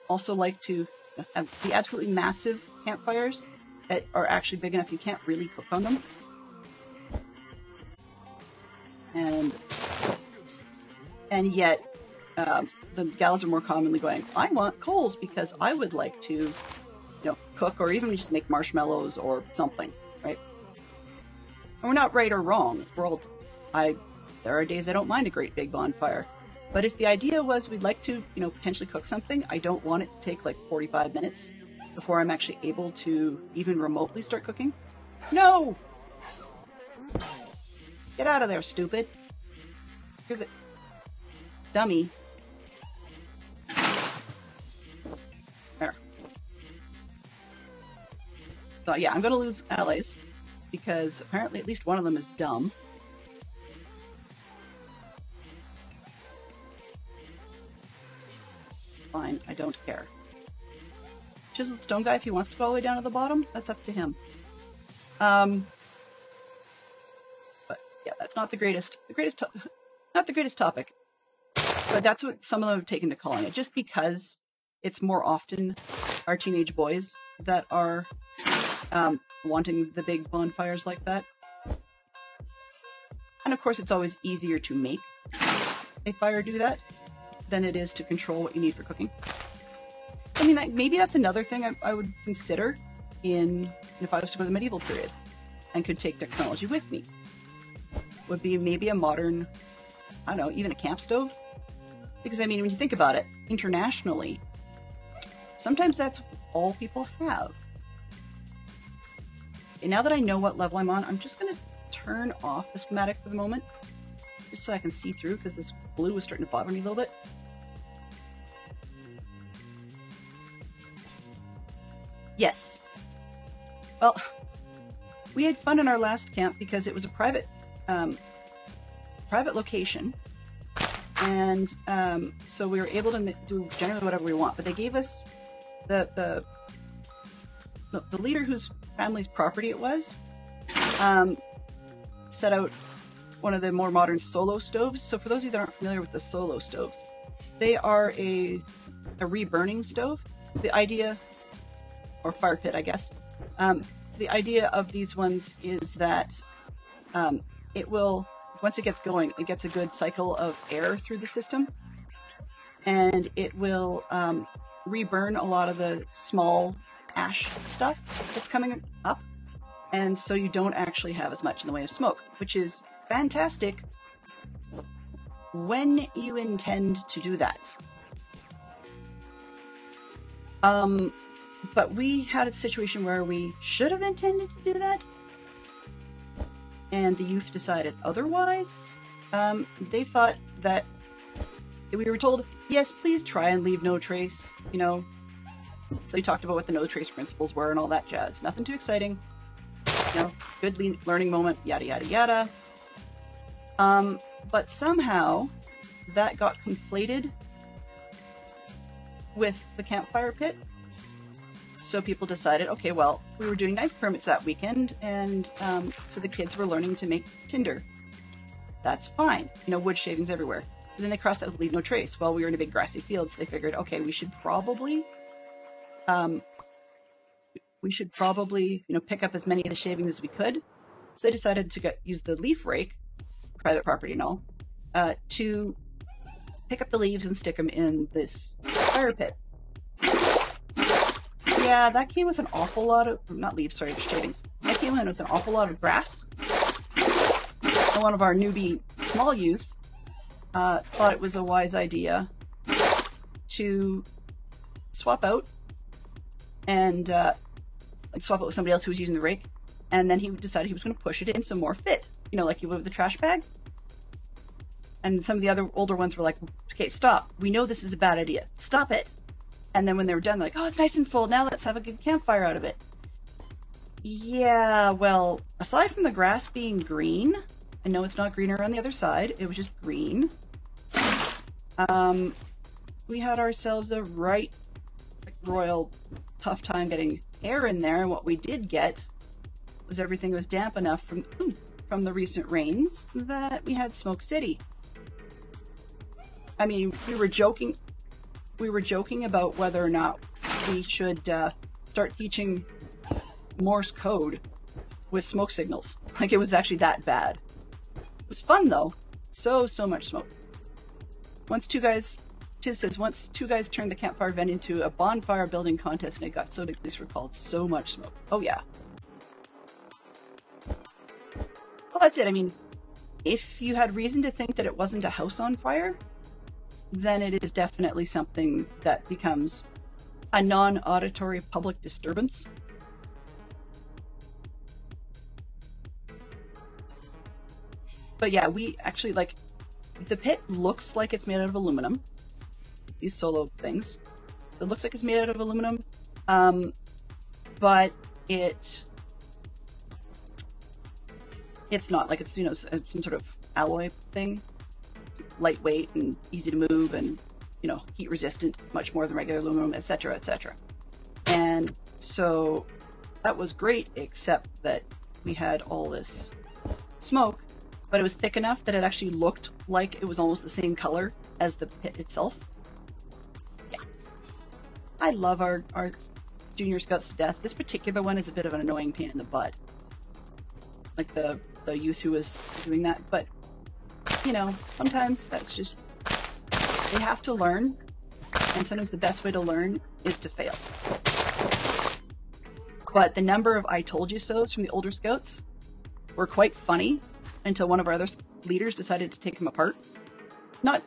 also like to have the absolutely massive campfires that are actually big enough you can't really cook on them. And yet, the gals are more commonly going, I want coals because I would like to, you know, cook or even just make marshmallows or something, right? And we're not right or wrong. There are days I don't mind a great big bonfire. But if the idea was we'd like to, you know, potentially cook something, I don't want it to take like 45 minutes before I'm actually able to even remotely start cooking. No! Get out of there, stupid. You're the dummy. There. So yeah, I'm gonna lose allies because apparently at least one of them is dumb. Fine, I don't care. Chiseled stone guy, if he wants to go all the way down to the bottom, that's up to him. But yeah, that's not the greatest not the greatest topic. But that's what some of them have taken to calling it, just because it's more often our teenage boys that are wanting the big bonfires like that. And of course, it's always easier to make a fire do that than it is to control what you need for cooking. I mean, maybe that's another thing I would consider if I was to go to the medieval period and could take technology with me. Would be maybe a modern, I don't know, even a camp stove. Because I mean, when you think about it, internationally, sometimes that's all people have. Okay, now that I know what level I'm on, I'm just going to turn off the schematic for the moment, just so I can see through, because this blue is starting to bother me a little bit. Yes. Well, we had fun in our last camp because it was a private location, and so we were able to do generally whatever we want. But they gave us the leader whose family's property it was set out one of the more modern solo stoves. So for those of you that aren't familiar with the solo stoves, they are a reburning stove. The idea, or fire pit, I guess. So the idea of these ones is that it will, once it gets going, it gets a good cycle of air through the system, and it will reburn a lot of the small ash stuff that's coming up, and so you don't actually have as much in the way of smoke, which is fantastic when you intend to do that. But we had a situation where we should have intended to do that, and the youth decided otherwise. They thought that we were told, yes, please try and leave no trace, you know. So we talked about what the no trace principles were and all that jazz. Nothing too exciting, you know, good learning moment, yada, yada, yada. But somehow that got conflated with the campfire pit. So people decided, okay, well, we were doing knife permits that weekend, and so the kids were learning to make tinder. That's fine. You know, wood shavings everywhere. And then they crossed that with leave no trace. Well, we were in a big grassy field, so they figured, okay, we should probably, you know, pick up as many of the shavings as we could. So they decided to use the leaf rake, private property and all, to pick up the leaves and stick them in this fire pit. Yeah, that came with an awful lot of, not leaves, sorry, shavings. That came in with an awful lot of grass. And one of our newbie small youth thought it was a wise idea to swap out and like swap it with somebody else who was using the rake. And then he decided he was going to push it in some more fit, you know, like you would with the trash bag. And some of the other older ones were like, okay, stop. We know this is a bad idea. Stop it. And then when they were done, they're like, oh, it's nice and full. Now let's have a good campfire out of it. Yeah, well, aside from the grass being green, I know it's not greener on the other side. It was just green. We had ourselves a right royal tough time getting air in there, and what we did get was everything was damp enough from the recent rains that we had Smoke City. I mean, we were joking about whether or not we should start teaching Morse code with smoke signals. Like, it was actually that bad. It was fun though. So much smoke. Tiz says, once two guys turned the campfire event into a bonfire building contest and it got so big, police recalled so much smoke. Oh yeah. Well, that's it. I mean, if you had reason to think that it wasn't a house on fire, then it is definitely something that becomes a non-auditory public disturbance. But yeah, we actually, like, the pit looks like it's made out of aluminum. These solo things. It looks like it's made out of aluminum, but it's not. Like, it's, you know, some sort of alloy thing. Lightweight and easy to move and, you know, heat resistant, much more than regular aluminum, etc., etc. And so that was great, except that we had all this smoke, but it was thick enough that it actually looked like it was almost the same color as the pit itself. Yeah. I love our junior scouts to death. This particular one is a bit of an annoying pain in the butt. Like the youth who was doing that, but you know, sometimes that's just, they have to learn, and sometimes the best way to learn is to fail. But the number of I told you so's from the older scouts were quite funny until one of our other leaders decided to take them apart. Not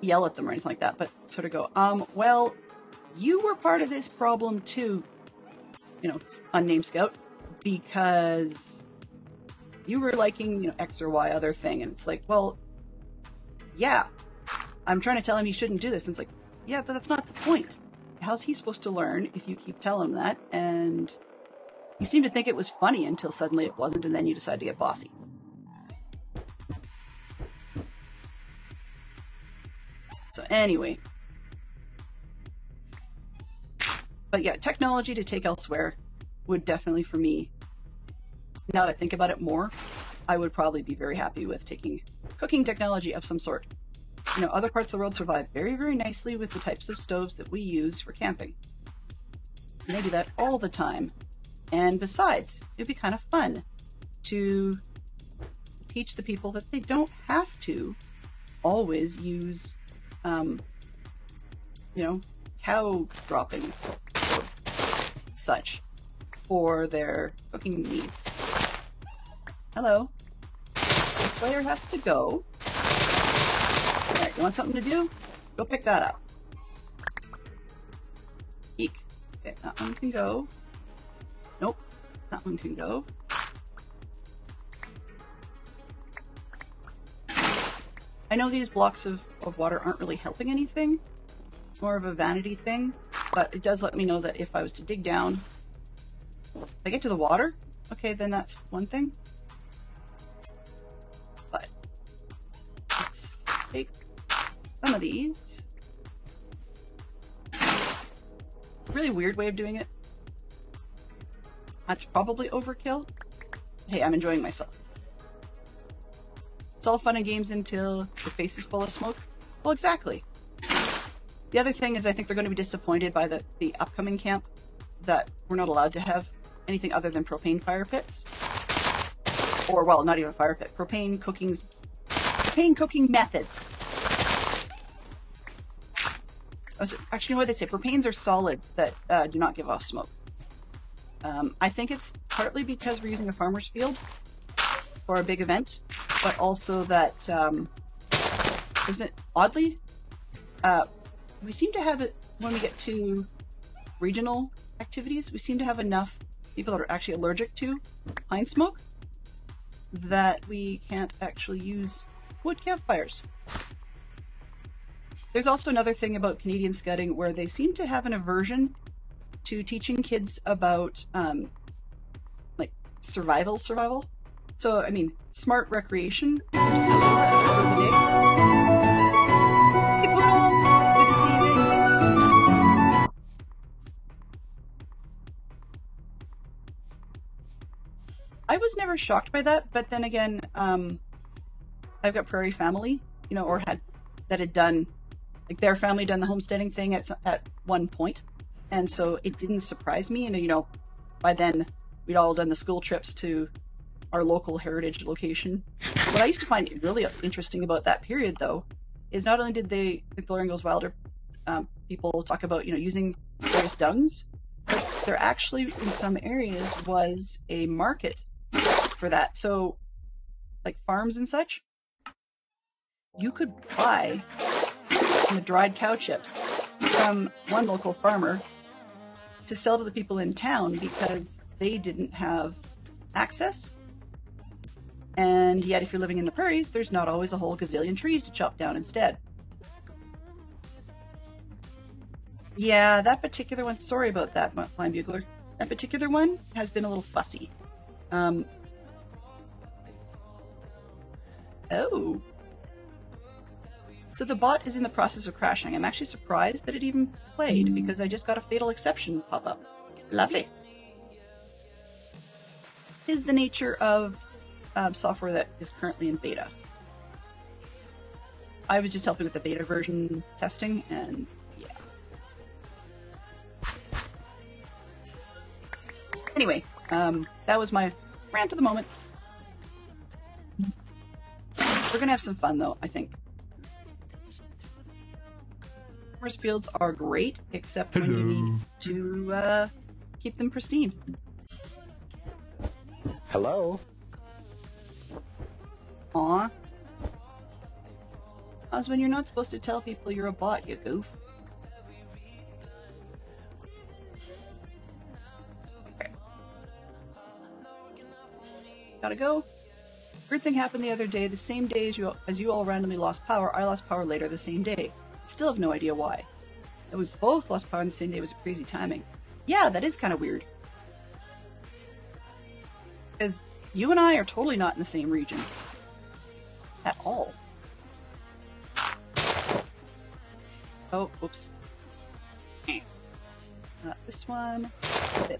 yell at them or anything like that, but sort of go, well, you were part of this problem too, you know, unnamed scout, because you were liking, you know, X or Y other thing. And it's like, well, yeah, I'm trying to tell him he shouldn't do this. And it's like, yeah, but that's not the point. How's he supposed to learn if you keep telling him that? And you seem to think it was funny until suddenly it wasn't, and then you decide to get bossy. So anyway. But yeah, technology to take elsewhere would definitely, for me, now that I think about it more, I would probably be very happy with taking cooking technology of some sort. You know, other parts of the world survive very, very nicely with the types of stoves that we use for camping. And they do that all the time. And besides, it'd be kind of fun to teach the people that they don't have to always use, you know, cow droppings or such for their cooking needs. Hello. The Slayer has to go. Alright, you want something to do? Go pick that up. Eek. Okay, that one can go. Nope. That one can go. I know these blocks of water aren't really helping anything. It's more of a vanity thing, but it does let me know that if I was to dig down, if I get to the water, okay, then that's one thing. But let's take some of these. Really weird way of doing it. That's probably overkill. Hey, I'm enjoying myself. It's all fun and games until your face is full of smoke. Well, exactly. The other thing is I think they're going to be disappointed by the upcoming camp that we're not allowed to have anything other than propane fire pits. Or, well, not even a fire pit. Propane cooking methods. Actually, you know what they say? Propanes are solids that do not give off smoke. I think it's partly because we're using a farmer's field for a big event, but also that, oddly, we seem to have it when we get to regional activities, we seem to have enough people that are actually allergic to pine smoke that we can't actually use wood campfires. There's also another thing about Canadian Scouting where they seem to have an aversion to teaching kids about like survival. So, I mean, smart recreation. People don't I was never shocked by that, but then again, I've got prairie family, you know, or had done, like their family done the homesteading thing at one point, and so it didn't surprise me. And you know, by then we'd all done the school trips to our local heritage location. What I used to find really interesting about that period, though, is not only did the Glorian Goes Wilder people talk about, you know, using various dungs, but there actually in some areas was a market for that. So, like farms and such, you could buy the dried cow chips from one local farmer to sell to the people in town because they didn't have access. And yet, if you're living in the prairies, there's not always a whole gazillion trees to chop down instead. Yeah, that particular one, sorry about that, Flying Bugler. That particular one has been a little fussy. Oh. So the bot is in the process of crashing. I'm actually surprised that it even played because I just got a fatal exception pop up. Lovely. Is the nature of software that is currently in beta. I was just helping with the beta version testing, and yeah. Anyway, that was my rant of the moment. We're gonna have some fun, though, I think. Farmers' fields are great, except when you need to keep them pristine. Hello? Aw. That's when you're not supposed to tell people you're a bot, you goof. Okay. Gotta go. Weird thing happened the other day, the same day as you all randomly lost power. I lost power later the same day. Still have no idea why. That we both lost power on the same day was crazy timing. Yeah, that is kind of weird. Because you and I are totally not in the same region. At all. Oh, oops. Not this one. There.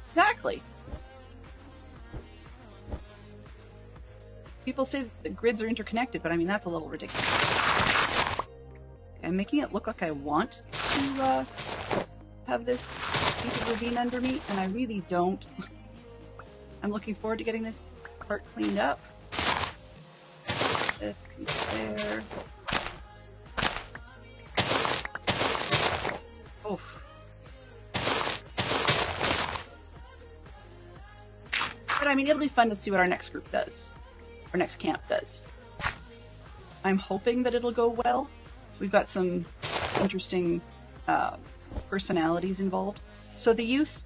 Exactly. People say that the grids are interconnected, but I mean, that's a little ridiculous. I'm making it look like I want to have this stupid ravine under me, and I really don't. I'm looking forward to getting this part cleaned up. This can go there. Oof. But I mean, it'll be fun to see what our next group does. Our next camp does. I'm hoping that it'll go well. We've got some interesting personalities involved. So the youth,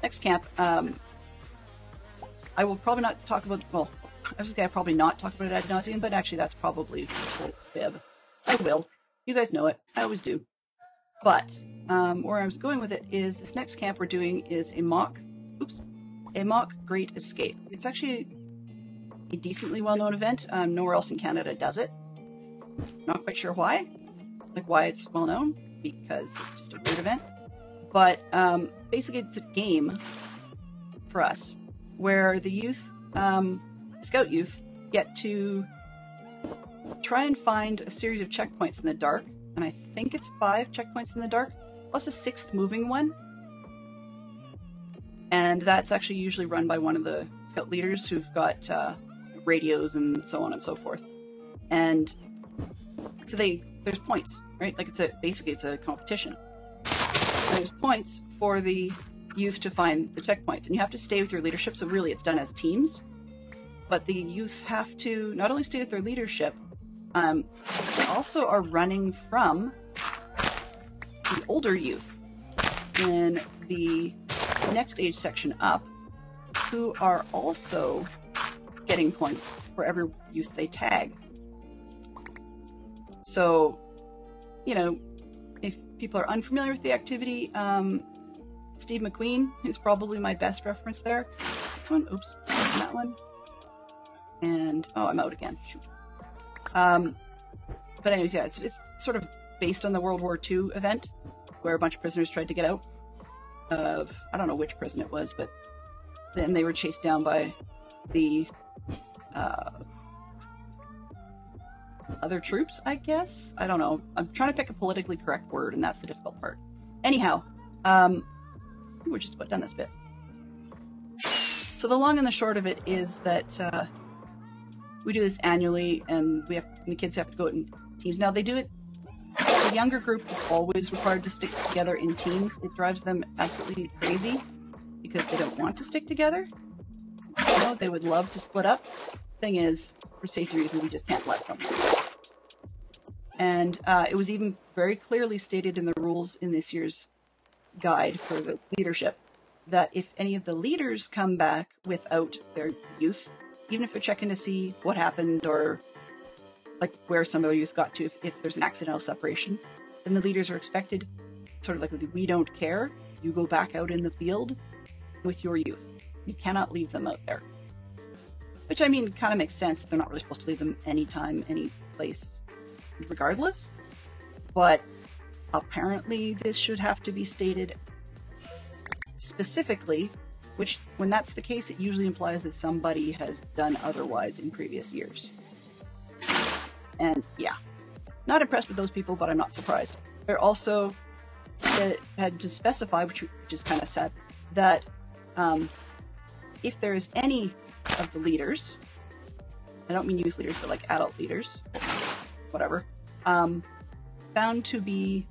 next camp, I will probably not talk about, well, I was going to probably not talk about it ad nauseum, but actually that's probably a fib. I will. You guys know it. I always do. But where I was going with it is this next camp we're doing is a mock Great Escape. It's actually a decently well-known event. Nowhere else in Canada does it. Not quite sure why. Like why it's well-known, because it's just a weird event. But basically it's a game for us where the youth, scout youth, get to try and find a series of checkpoints in the dark. And I think it's 5 checkpoints in the dark, plus a 6th moving one. And that's actually usually run by one of the scout leaders who've got radios and so on and so forth. And so there's points, right? Like basically it's a competition. There's points for the youth to find the checkpoints, and you have to stay with your leadership. So really it's done as teams, but the youth have to not only stay with their leadership, they also are running from the older youth in the next age section up, who are also getting points for every youth they tag. So, you know, if people are unfamiliar with the activity, Steve McQueen is probably my best reference there. This one, oops, that one. And, oh, I'm out again, shoot. But anyways, yeah, it's sort of based on the World War II event, where a bunch of prisoners tried to get out. of, I don't know which prison it was, but then they were chased down by the other troops, I guess? I don't know. I'm trying to pick a politically correct word, and that's the difficult part. Anyhow, we're just about done this bit. So the long and the short of it is that we do this annually, and the kids have to go out in teams. Now, they do it. The younger group is always required to stick together in teams. It drives them absolutely crazy because they don't want to stick together. You know, they would love to split up. Thing is, for safety reasons, we just can't let them. And it was even very clearly stated in the rules in this year's guide for the leadership that if any of the leaders come back without their youth, even if they're checking to see what happened or like where some of the youth got to, if there's an accidental separation, then the leaders are expected, sort of like with the we don't care, you go back out in the field with your youth. You cannot leave them out there. Which, I mean, kind of makes sense. They're not really supposed to leave them anytime, any place, regardless. But apparently this should have to be stated specifically, which, when that's the case, it usually implies that somebody has done otherwise in previous years. And, yeah. Not impressed with those people, but I'm not surprised. They're also had to specify, which is kind of sad, that if there's any of the leaders, I don't mean youth leaders, but like adult leaders, whatever, found to be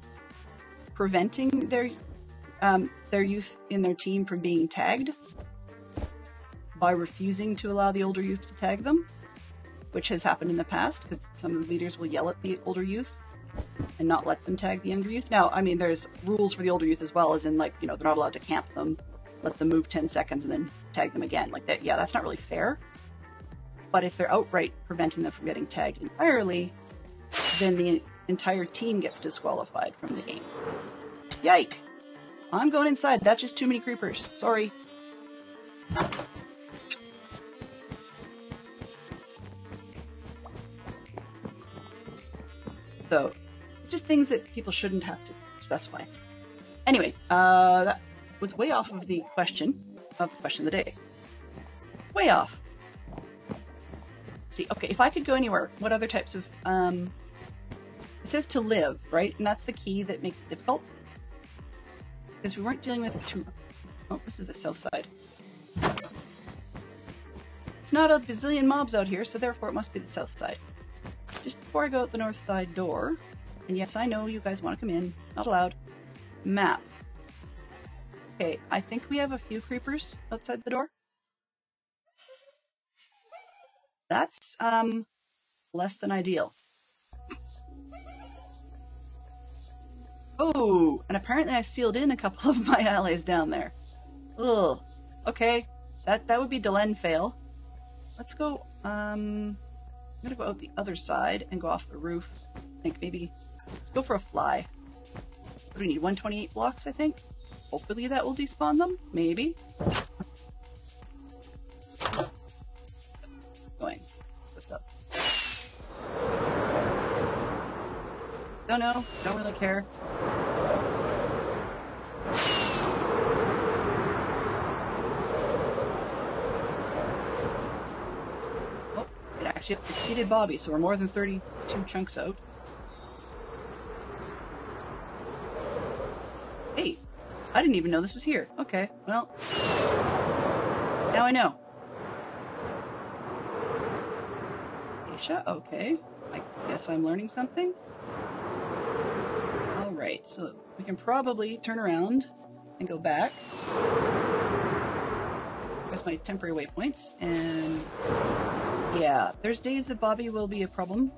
preventing their youth in their team from being tagged by refusing to allow the older youth to tag them, which has happened in the past because some of the leaders will yell at the older youth and not let them tag the younger youth. Now, I mean, there's rules for the older youth as well, as in, like, you know, they're not allowed to camp them, let them move 10 seconds and then tag them again. Like that, yeah, that's not really fair. But if they're outright preventing them from getting tagged entirely, then the entire team gets disqualified from the game. Yike! I'm going inside. That's just too many creepers. Sorry. So, just things that people shouldn't have to specify. Anyway, that was way off of the question of the day. Way off. See, okay, if I could go anywhere, what other types of, it says to live, right? And that's the key that makes it difficult. Because we weren't dealing with oh, this is the south side. There's not a bazillion mobs out here, so therefore it must be the south side. Just before I go out the north side door, and yes, I know you guys want to come in, not allowed. Map. Okay, I think we have a few creepers outside the door. That's, less than ideal. Oh, and apparently I sealed in a couple of my allies down there. Ugh. Okay, that would be Delenn fail. Let's go, I'm gonna go out the other side and go off the roof. I think maybe go for a fly. What do we need? 128 blocks, I think? Hopefully that will despawn them. Maybe. Going. What's up? Don't know. Don't really care. Oh, it actually exceeded Bobby, so we're more than 32 chunks out. Hey, I didn't even know this was here. Okay, well, now I know. Aisha, okay. I guess I'm learning something. Alright, so we can probably turn around and go back. Press my temporary waypoints, and yeah, there's days that Bobby will be a problem.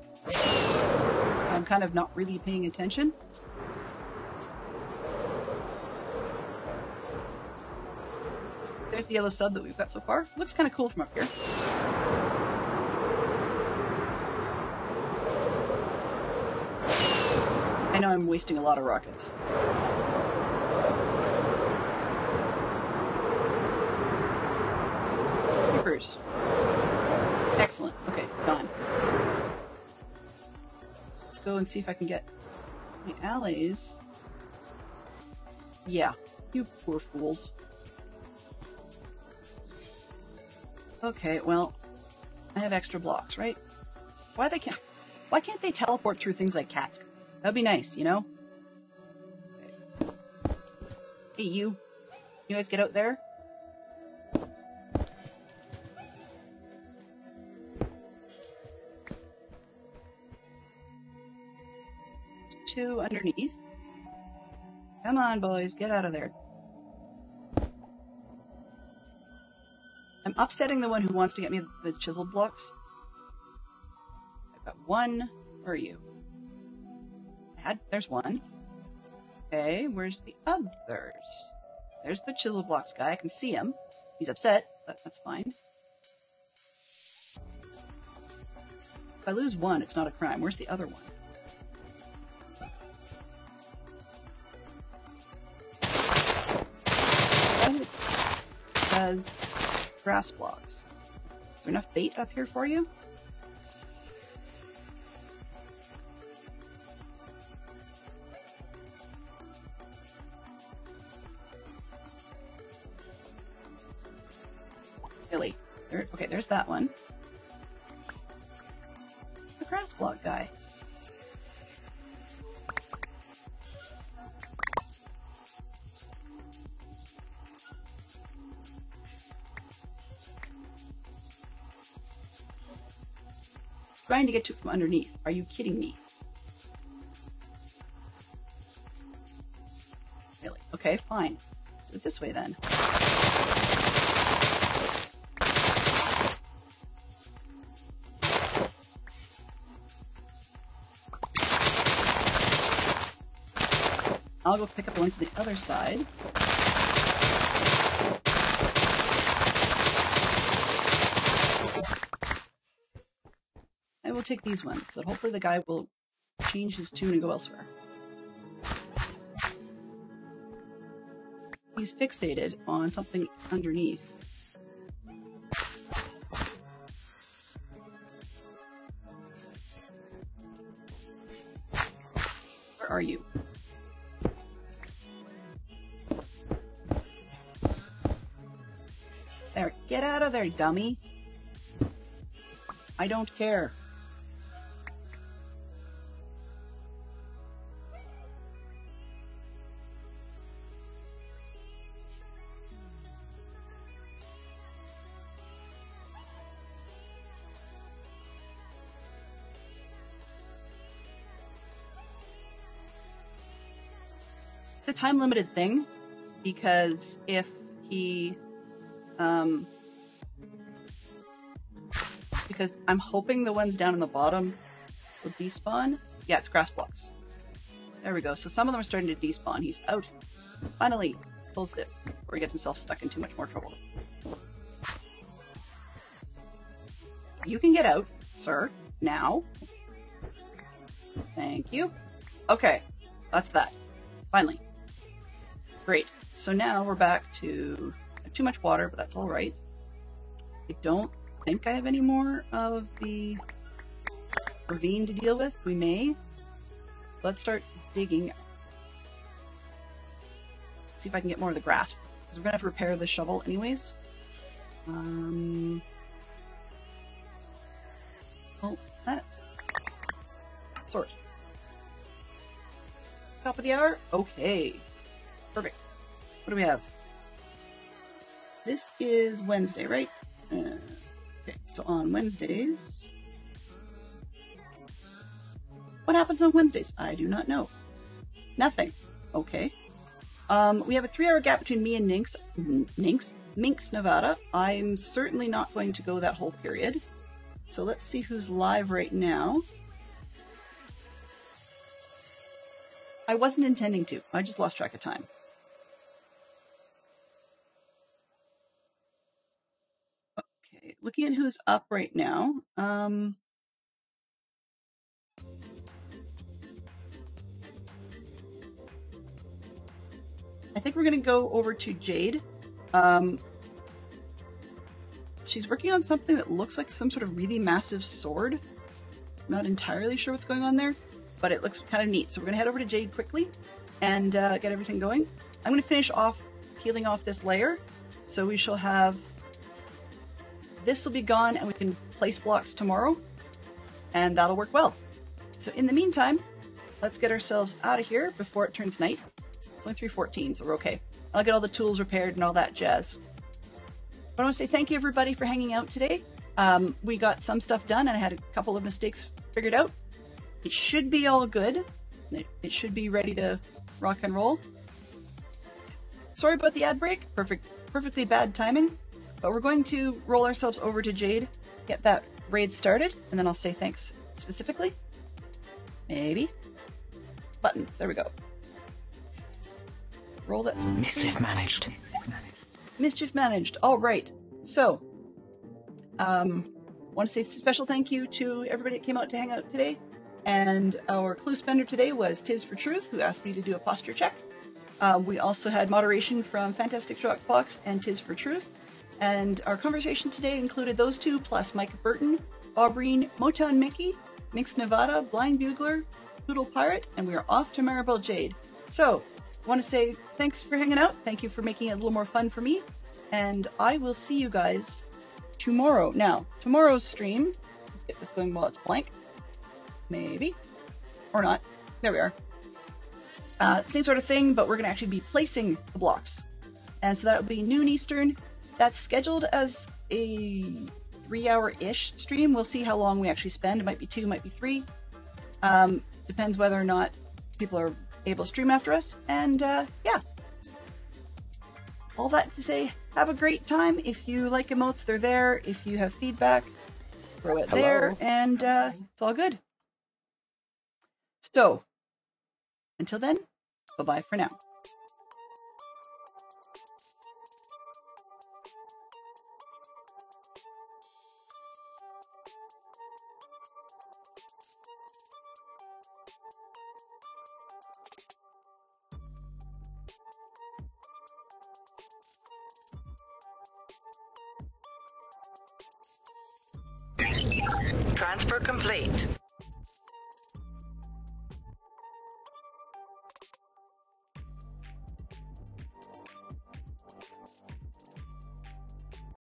I'm kind of not really paying attention. There's the yellow sub that we've got so far. Looks kind of cool from up here. I know I'm wasting a lot of rockets. Creepers. Excellent. Okay, gone. Let's go and see if I can get the allies. Yeah, You poor fools. Okay, well, I have extra blocks, right? Why can't they teleport through things like cats? That'd be nice, you know? Okay. Hey, you guys get out there? Two underneath. Come on, boys, get out of there. I'm upsetting the one who wants to get me the chiseled blocks. I've got one. Where are you? There's one. Okay, where's the others? There's the chisel blocks guy. I can see him. He's upset, but that's fine. If I lose one, it's not a crime. Where's the other one? Does grass blocks. Is there enough bait up here for you? Really? Okay, there's that one. The grass block guy. Trying to get to it from underneath. Are you kidding me? Really? Okay, fine. Do it this way then. I'll go pick up the ones on the other side. I will take these ones, so hopefully the guy will change his tune and go elsewhere. He's fixated on something underneath. Where are you? There, get out of there, dummy. I don't care. A time limited thing, because if he because I'm hoping the ones down in the bottom will despawn. Yeah, it's grass blocks. There we go. So some of them are starting to despawn. He's out. Finally, pulls this before he gets himself stuck in too much more trouble. You can get out, sir, now. Thank you. Okay, that's that. Finally. Great. So now we're back to too much water, but that's all right. I don't think I have any more of the ravine to deal with. We may. Let's start digging. See if I can get more of the grass, because we're gonna have to repair the shovel anyways. Hold that. Sort. Top of the hour? Okay. Perfect. What do we have? This is Wednesday, right? Okay, so on Wednesdays... What happens on Wednesdays? I do not know. Nothing. Okay. We have a 3-hour gap between me and Minx, Nevada. I'm certainly not going to go that whole period. So let's see who's live right now. I wasn't intending to. I just lost track of time. Okay, looking at who's up right now. I think we're going to go over to Jade. She's working on something that looks like some sort of really massive sword. I'm not entirely sure what's going on there, but it looks kind of neat. So we're going to head over to Jade quickly and get everything going. I'm going to finish off peeling off this layer. So we shall have, this will be gone and we can place blocks tomorrow, and that'll work well. So in the meantime, let's get ourselves out of here before it turns night. It's only 3:14, so we're okay. I'll get all the tools repaired and all that jazz. But I want to say thank you everybody for hanging out today. We got some stuff done and I had a couple of mistakes figured out. It should be all good. It should be ready to rock and roll. Sorry about the ad break. Perfectly bad timing. But we're going to roll ourselves over to Jade, get that raid started, and then I'll say thanks specifically. Maybe. Buttons. There we go. Roll that. Mischief managed. Mischief managed. All right. So, want to say special thank you to everybody that came out to hang out today. And our clue spender today was Tiz for Truth, who asked me to do a posture check. We also had moderation from Fantastic Shock Fox and Tiz for Truth. And our conversation today included those two, plus Mike Burton, Aubreen, Motown Mickey, Minx Nevada, Blind Bugler, Poodle Pirate, and we are off to Maribel Jade. So, I want to say thanks for hanging out. Thank you for making it a little more fun for me. And I will see you guys tomorrow. Now, tomorrow's stream, let's get this going while it's blank. Maybe. Or not. There we are. Same sort of thing, but we're going to actually be placing the blocks. And so that'll be noon Eastern. That's scheduled as a 3-hour-ish stream. We'll see how long we actually spend. It might be 2, might be 3. Depends whether or not people are able to stream after us. And yeah. All that to say, have a great time. If you like emotes, they're there. If you have feedback, throw it there. And it's all good. So, until then, bye-bye for now. Transfer complete.